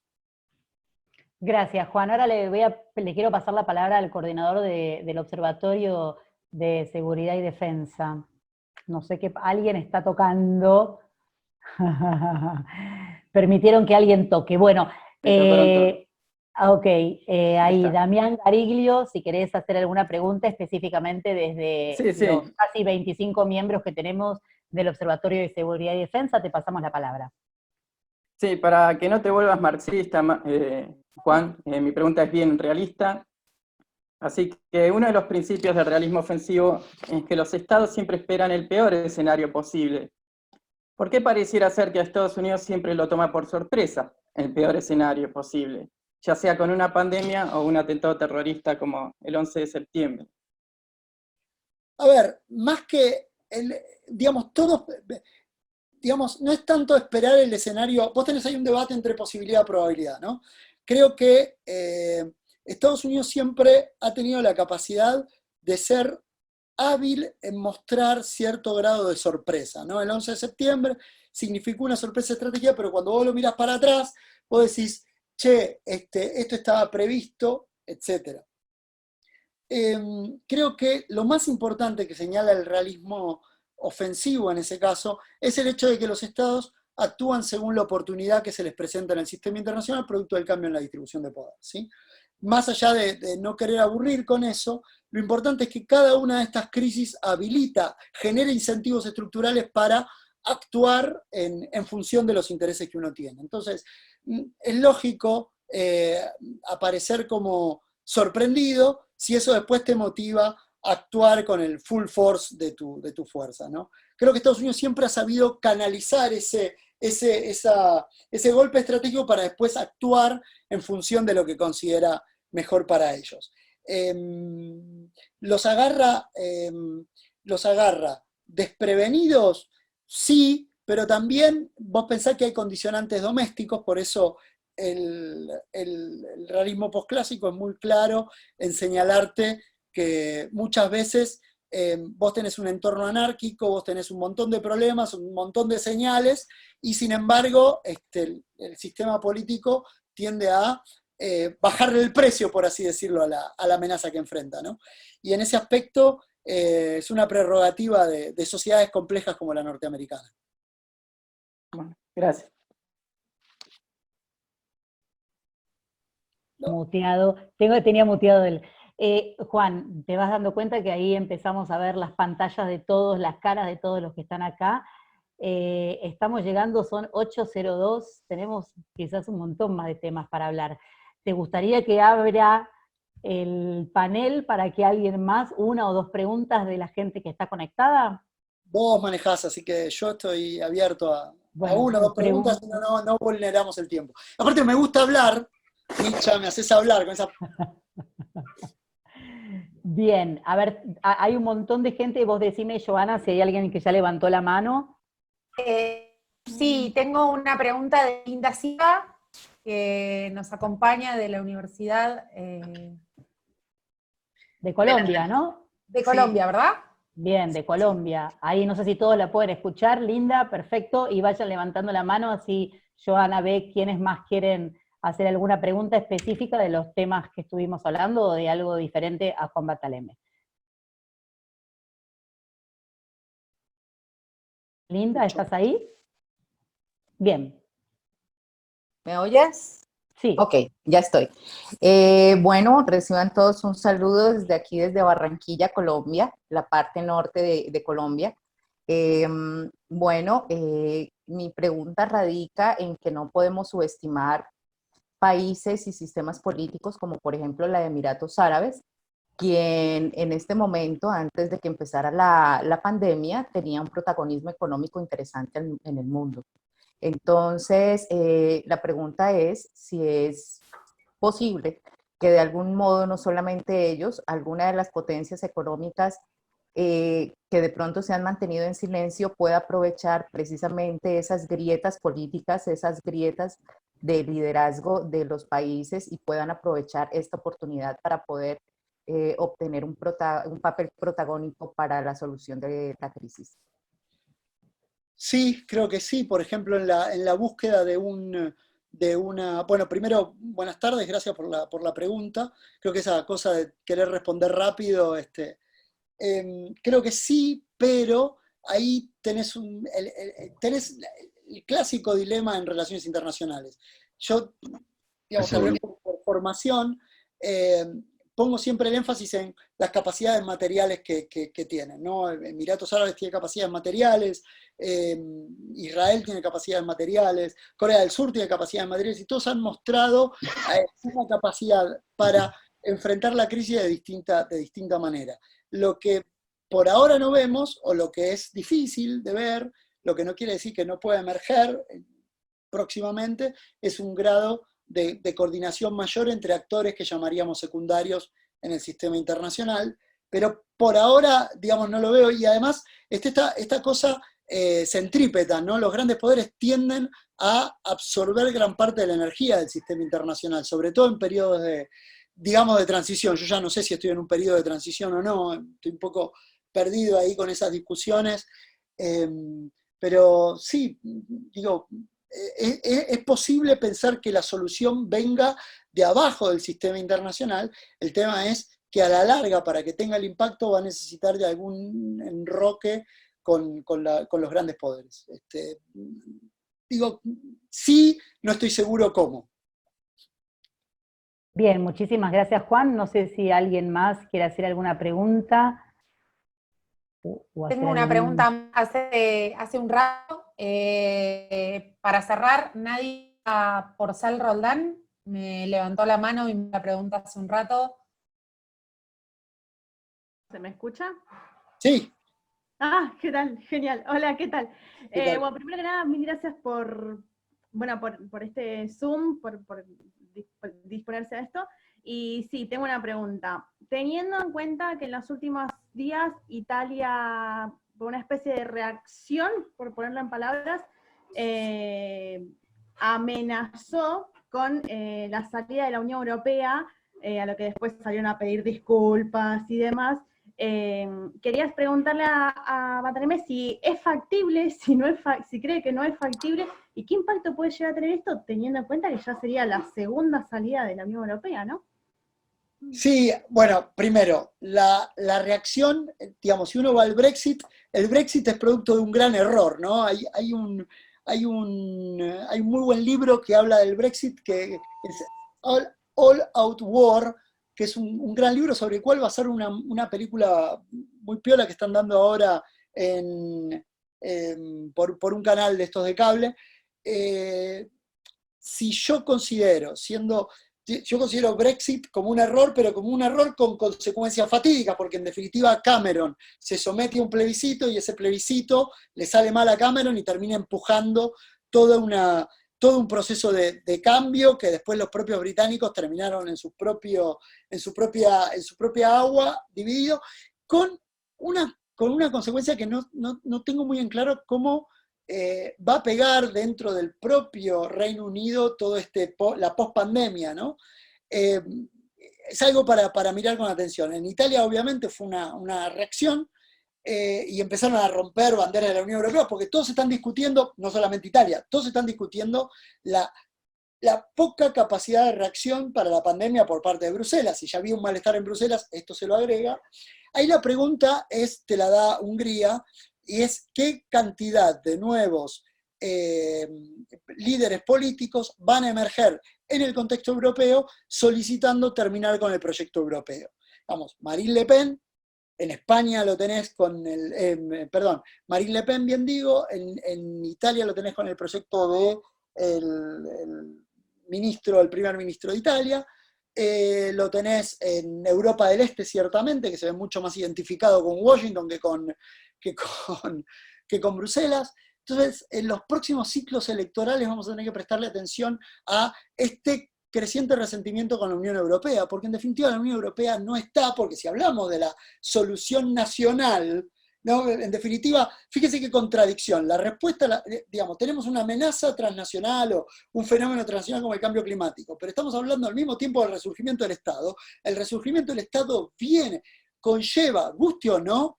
Gracias, Juan. Ahora le quiero pasar la palabra al coordinador del Observatorio de Seguridad y Defensa. No sé qué, alguien está tocando. Permitieron que alguien toque. Bueno, ok, ahí Damián Gariglio, si querés hacer alguna pregunta específicamente desde los casi 25 miembros que tenemos del Observatorio de Seguridad y Defensa, te pasamos la palabra. Sí, para que no te vuelvas marxista, Juan, mi pregunta es bien realista. Así que uno de los principios del realismo ofensivo es que los estados siempre esperan el peor escenario posible. ¿Por qué pareciera ser que a Estados Unidos siempre lo toma por sorpresa el peor escenario posible, ya sea con una pandemia o un atentado terrorista como el 11 de septiembre? A ver, más que, digamos, no es tanto esperar el escenario. Vos tenés ahí un debate entre posibilidad y probabilidad, ¿no? Creo que Estados Unidos siempre ha tenido la capacidad de ser hábil en mostrar cierto grado de sorpresa, ¿no? El 11 de septiembre significó una sorpresa estratégica, pero cuando vos lo mirás para atrás, vos decís, che, esto estaba previsto, etc. Creo que lo más importante que señala el realismo ofensivo en ese caso es el hecho de que los estados actúan según la oportunidad que se les presenta en el sistema internacional producto del cambio en la distribución de poder, ¿sí? Más allá de no querer aburrir con eso, lo importante es que cada una de estas crisis genera incentivos estructurales para actuar en función de los intereses que uno tiene. Entonces, es lógico aparecer como sorprendido si eso después te motiva a actuar con el full force de tu fuerza, ¿no? Creo que Estados Unidos siempre ha sabido canalizar ese golpe estratégico para después actuar en función de lo que considera mejor para ellos. ¿Los agarra desprevenidos? Sí, pero también vos pensás que hay condicionantes domésticos, por eso el realismo posclásico es muy claro en señalarte que muchas veces vos tenés un entorno anárquico, vos tenés un montón de problemas, un montón de señales, y sin embargo el sistema político tiende a bajarle el precio, por así decirlo, a la amenaza que enfrenta, ¿no? Y en ese aspecto es una prerrogativa de sociedades complejas como la norteamericana. Bueno, gracias. Muteado, tenía muteado el... Juan, te vas dando cuenta que ahí empezamos a ver las pantallas de todos, las caras de todos los que están acá. Estamos llegando, son 8:02, tenemos quizás un montón más de temas para hablar. ¿Te gustaría que abra el panel para que alguien más, una o dos preguntas de la gente que está conectada? Vos manejás, así que yo estoy abierto a una o dos preguntas, no vulneramos el tiempo. Aparte me gusta hablar, Micha, me haces hablar con esa... Bien, a ver, hay un montón de gente, vos decime, Joana, si hay alguien que ya levantó la mano. Sí, tengo una pregunta de Linda Silva, que nos acompaña de la Universidad De Colombia, ¿no? De Sí. Colombia, ¿verdad? Bien, de Colombia. Ahí no sé si todos la pueden escuchar, Linda, perfecto, y vayan levantando la mano, así Joana ve quiénes más quieren hacer alguna pregunta específica de los temas que estuvimos hablando o de algo diferente a Juan Bartolomé. Linda, ¿estás ahí? Bien, ¿Me oyes? sí. Ok, ya estoy. Bueno, reciban todos un saludo desde aquí, desde Barranquilla, Colombia, la parte norte de Colombia. Bueno, mi pregunta radica en que no podemos subestimar países y sistemas políticos como por ejemplo la de Emiratos Árabes, quien en este momento, antes de que empezara la pandemia, tenía un protagonismo económico interesante en el mundo. Entonces, la pregunta es si es posible que de algún modo, no solamente ellos, alguna de las potencias económicas que de pronto se han mantenido en silencio pueda aprovechar precisamente esas grietas políticas, esas grietas de liderazgo de los países y puedan aprovechar esta oportunidad para poder obtener un papel protagónico para la solución de la crisis. Sí, creo que sí. Por ejemplo, en la búsqueda de una... Bueno, primero, buenas tardes, gracias por la pregunta. Creo que esa cosa de querer responder rápido, creo que sí, pero ahí tenés tenés el clásico dilema en relaciones internacionales. Yo, digamos, tal vez por formación, eh, pongo siempre el énfasis en las capacidades materiales que tienen, ¿no? Emiratos Árabes tiene capacidades materiales, Israel tiene capacidades materiales, Corea del Sur tiene capacidades materiales, y todos han mostrado una capacidad para enfrentar la crisis de distinta manera. Lo que por ahora no vemos, o lo que es difícil de ver, lo que no quiere decir que no pueda emerger próximamente, es un grado de coordinación mayor entre actores que llamaríamos secundarios en el sistema internacional, pero por ahora, digamos, no lo veo, y además esta cosa centrípeta, ¿no? Los grandes poderes tienden a absorber gran parte de la energía del sistema internacional, sobre todo en periodos digamos, de transición. Yo ya no sé si estoy en un periodo de transición o no, estoy un poco perdido ahí con esas discusiones, pero sí, digo, es posible pensar que la solución venga de abajo del sistema internacional. El tema es que a la larga, para que tenga el impacto, va a necesitar de algún enroque con los grandes poderes. Digo, sí, no estoy seguro cómo. Bien, muchísimas gracias, Juan. No sé si alguien más quiere hacer alguna pregunta. Tengo una pregunta hace un rato. Para cerrar, Nadia Porcel Roldán me levantó la mano y me la pregunta hace un rato. ¿Se me escucha? Sí. Ah, ¿qué tal? Genial. Hola, ¿qué tal? ¿Qué tal? Bueno, primero que nada, mil gracias por este Zoom, por disponerse a esto. Y sí, tengo una pregunta. Teniendo en cuenta que en los últimos días Italia, por una especie de reacción, por ponerlo en palabras, amenazó con la salida de la Unión Europea, a lo que después salieron a pedir disculpas y demás. Querías preguntarle a Bartolomé si es factible, si cree que no es factible, y qué impacto puede llegar a tener esto, teniendo en cuenta que ya sería la segunda salida de la Unión Europea, ¿no? Sí, bueno, primero, la reacción, digamos, si uno va al Brexit, el Brexit es producto de un gran error, ¿no? Hay un muy buen libro que habla del Brexit, que es All Out War, que es un gran libro sobre el cual va a ser una película muy piola que están dando ahora por un canal de estos de cable. Si yo considero Brexit como un error, pero como un error con consecuencias fatídicas, porque en definitiva Cameron se somete a un plebiscito y ese plebiscito le sale mal a Cameron y termina empujando todo un proceso de cambio que después los propios británicos terminaron en su propia agua, dividido, con una consecuencia que no tengo muy en claro cómo va a pegar dentro del propio Reino Unido todo la pospandemia, ¿no? es algo para mirar con atención. En Italia, obviamente, fue una reacción, y empezaron a romper banderas de la Unión Europea, porque todos están discutiendo, no solamente Italia, todos están discutiendo la poca capacidad de reacción para la pandemia por parte de Bruselas. Si ya había un malestar en Bruselas, esto se lo agrega. Ahí la pregunta te la da Hungría, y es qué cantidad de nuevos líderes políticos van a emerger en el contexto europeo solicitando terminar con el proyecto europeo. Vamos, Marine Le Pen, en España lo tenés con Marine Le Pen, bien digo, en Italia lo tenés con el proyecto de el primer ministro de Italia, lo tenés en Europa del Este, ciertamente, que se ve mucho más identificado con Washington que con Bruselas. Entonces, en los próximos ciclos electorales vamos a tener que prestarle atención a este creciente resentimiento con la Unión Europea, porque en definitiva la Unión Europea no está, porque si hablamos de la solución nacional, ¿no? En definitiva, fíjese qué contradicción. La respuesta, digamos, tenemos una amenaza transnacional o un fenómeno transnacional como el cambio climático, pero estamos hablando al mismo tiempo del resurgimiento del Estado. El resurgimiento del Estado conlleva, guste o no,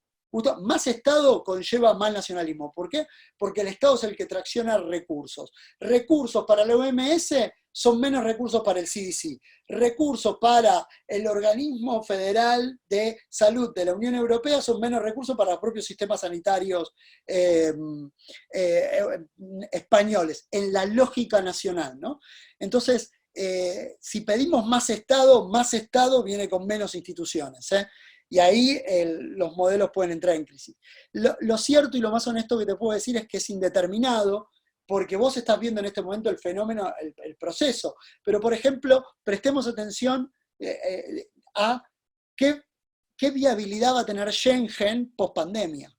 más Estado conlleva más nacionalismo. ¿Por qué? Porque el Estado es el que tracciona recursos. Recursos para la OMS son menos recursos para el CDC. Recursos para el organismo federal de salud de la Unión Europea son menos recursos para los propios sistemas sanitarios españoles, en la lógica nacional, ¿no? Entonces, si pedimos más Estado viene con menos instituciones, ¿eh? Y ahí los modelos pueden entrar en crisis. Lo cierto y lo más honesto que te puedo decir es que es indeterminado, porque vos estás viendo en este momento el fenómeno, el proceso. Pero, por ejemplo, prestemos atención a qué viabilidad va a tener Schengen post-pandemia.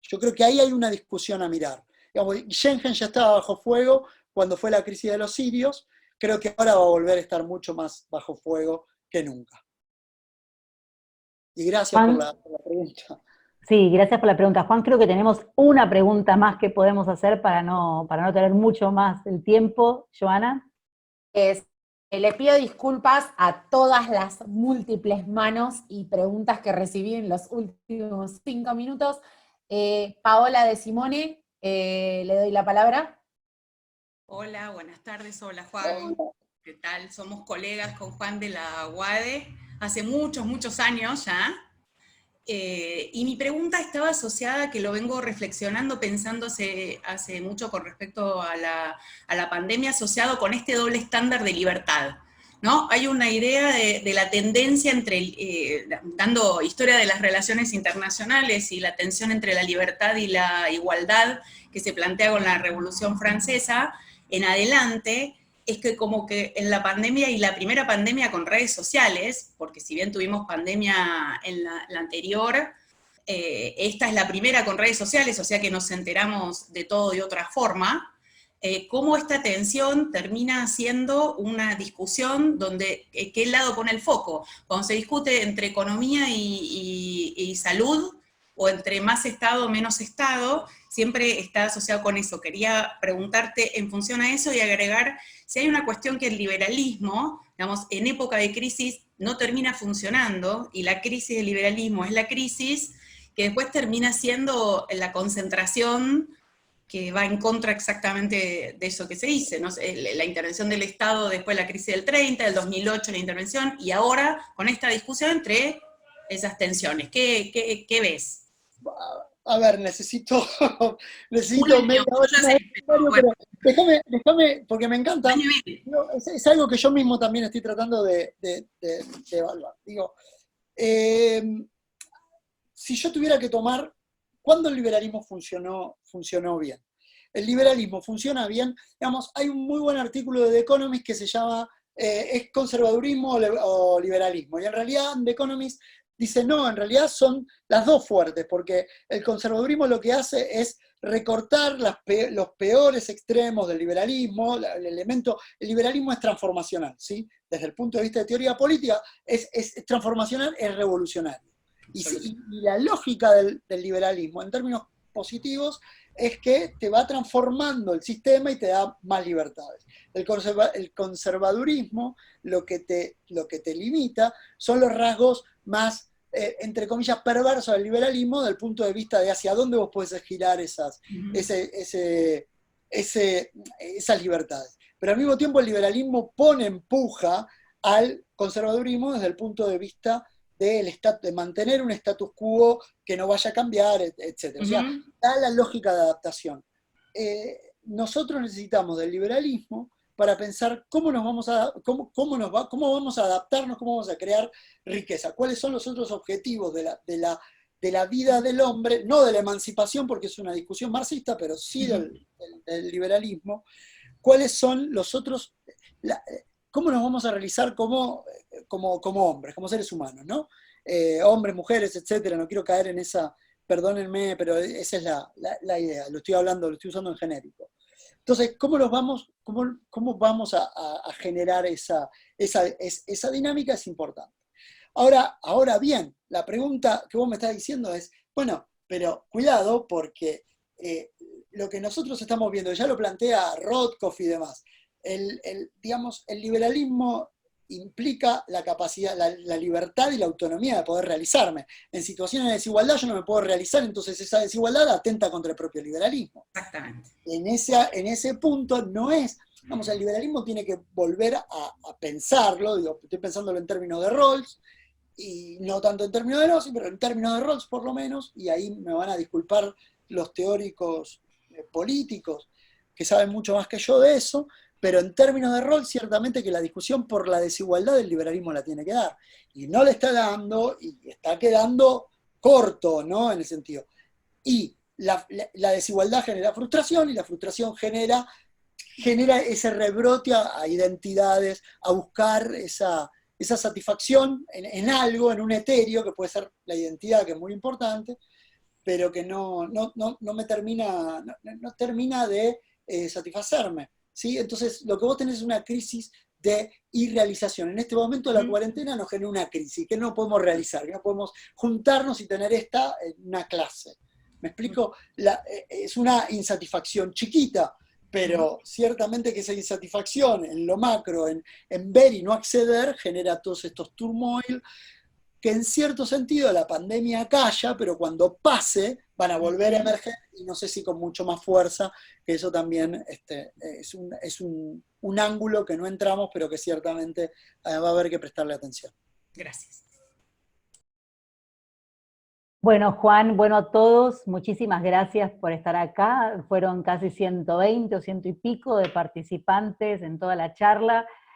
Yo creo que ahí hay una discusión a mirar. Digamos, Schengen ya estaba bajo fuego cuando fue la crisis de los sirios, creo que ahora va a volver a estar mucho más bajo fuego que nunca. Y gracias por la pregunta. Sí, gracias por la pregunta. Juan, creo que tenemos una pregunta más que podemos hacer para no tener mucho más el tiempo. Joana. Le pido disculpas a todas las múltiples manos y preguntas que recibí en los últimos 5 minutos. Paola de Simone, le doy la palabra. Hola, buenas tardes. Hola, Juan. ¿Qué tal? Somos colegas con Juan de la UADE hace muchos, muchos años ya. Y mi pregunta estaba asociada a que lo vengo reflexionando, pensando hace mucho con respecto a la pandemia, asociado con este doble estándar de libertad, ¿no? Hay una idea de la tendencia dando historia de las relaciones internacionales y la tensión entre la libertad y la igualdad que se plantea con la Revolución Francesa en adelante, es que como que en la pandemia y la primera pandemia con redes sociales, porque si bien tuvimos pandemia en la anterior, esta es la primera con redes sociales, o sea que nos enteramos de todo de otra forma, cómo esta tensión termina siendo una discusión donde qué lado pone el foco. Cuando se discute entre economía y salud, o entre más Estado o menos Estado, siempre está asociado con eso. Quería preguntarte en función a eso y agregar si hay una cuestión que el liberalismo, digamos, en época de crisis no termina funcionando, y la crisis del liberalismo es la crisis que después termina siendo la concentración que va en contra exactamente de eso que se dice, ¿no? La intervención del Estado después de la crisis del 30, del 2008 la intervención, y ahora con esta discusión entre esas tensiones. ¿Qué ves? A ver, necesito media hora, pero déjame, porque me encanta. Es algo que yo mismo también estoy tratando de evaluar. Digo, si yo tuviera que tomar, ¿cuándo el liberalismo funcionó bien? El liberalismo funciona bien, digamos, hay un muy buen artículo de The Economist que se llama ¿es conservadurismo o liberalismo? Y en realidad The Economist dice, no, en realidad son las dos fuertes, porque el conservadurismo lo que hace es recortar los peores extremos del liberalismo. El liberalismo es transformacional, ¿sí? Desde el punto de vista de teoría política, es transformacional, es revolucionario. Y la lógica del liberalismo, en términos positivos es que te va transformando el sistema y te da más libertades. El conservadurismo lo que te limita son los rasgos más, entre comillas, perversos del liberalismo, del punto de vista de hacia dónde vos podés girar esas libertades. Pero al mismo tiempo el liberalismo empuja al conservadurismo desde el punto de vista de mantener un status quo que no vaya a cambiar, etc. O sea, da la lógica de adaptación. Nosotros necesitamos del liberalismo para pensar cómo vamos a adaptarnos, cómo vamos a crear riqueza, cuáles son los otros objetivos de la vida del hombre, no de la emancipación, porque es una discusión marxista, pero sí del liberalismo, cuáles son los otros, cómo nos vamos a realizar como hombres, como seres humanos, ¿no? Hombres, mujeres, etcétera, no quiero caer en esa, perdónenme, pero esa es la idea, lo estoy usando en genérico. Entonces, ¿cómo vamos a generar esa dinámica? Es importante. Ahora bien, la pregunta que vos me estás diciendo es, bueno, pero cuidado porque lo que nosotros estamos viendo, ya lo plantea Rothkopf y demás, digamos, el liberalismo implica la capacidad, la libertad y la autonomía de poder realizarme. En situaciones de desigualdad yo no me puedo realizar, entonces esa desigualdad atenta contra el propio liberalismo. Exactamente. En ese punto no es, vamos, el liberalismo tiene que volver a pensarlo, digo, estoy pensándolo en términos de Rawls, y no tanto en términos de Nozick, pero en términos de Rawls por lo menos, y ahí me van a disculpar los teóricos políticos que saben mucho más que yo de eso, pero en términos de Rawls ciertamente que la discusión por la desigualdad del liberalismo la tiene que dar, y no le está dando, y está quedando corto, ¿no? En el sentido. Y la desigualdad genera frustración, y la frustración genera ese rebrote a identidades, a buscar esa satisfacción en algo, en un etéreo, que puede ser la identidad, que es muy importante, pero que no termina de satisfacerme, ¿sí? Entonces, lo que vos tenés es una crisis de irrealización. En este momento la cuarentena nos genera una crisis, que no podemos realizar, que no podemos juntarnos y tener una clase. ¿Me explico? Es una insatisfacción chiquita, pero ciertamente que esa insatisfacción en lo macro, en ver y no acceder, genera todos estos turmoil, que en cierto sentido la pandemia calla, pero cuando pase van a volver a emerger, y no sé si con mucho más fuerza, que eso también es un ángulo que no entramos, pero que ciertamente va a haber que prestarle atención. Gracias. Bueno, Juan, bueno a todos, muchísimas gracias por estar acá. Fueron casi 120 o 100 y pico de participantes en toda la charla.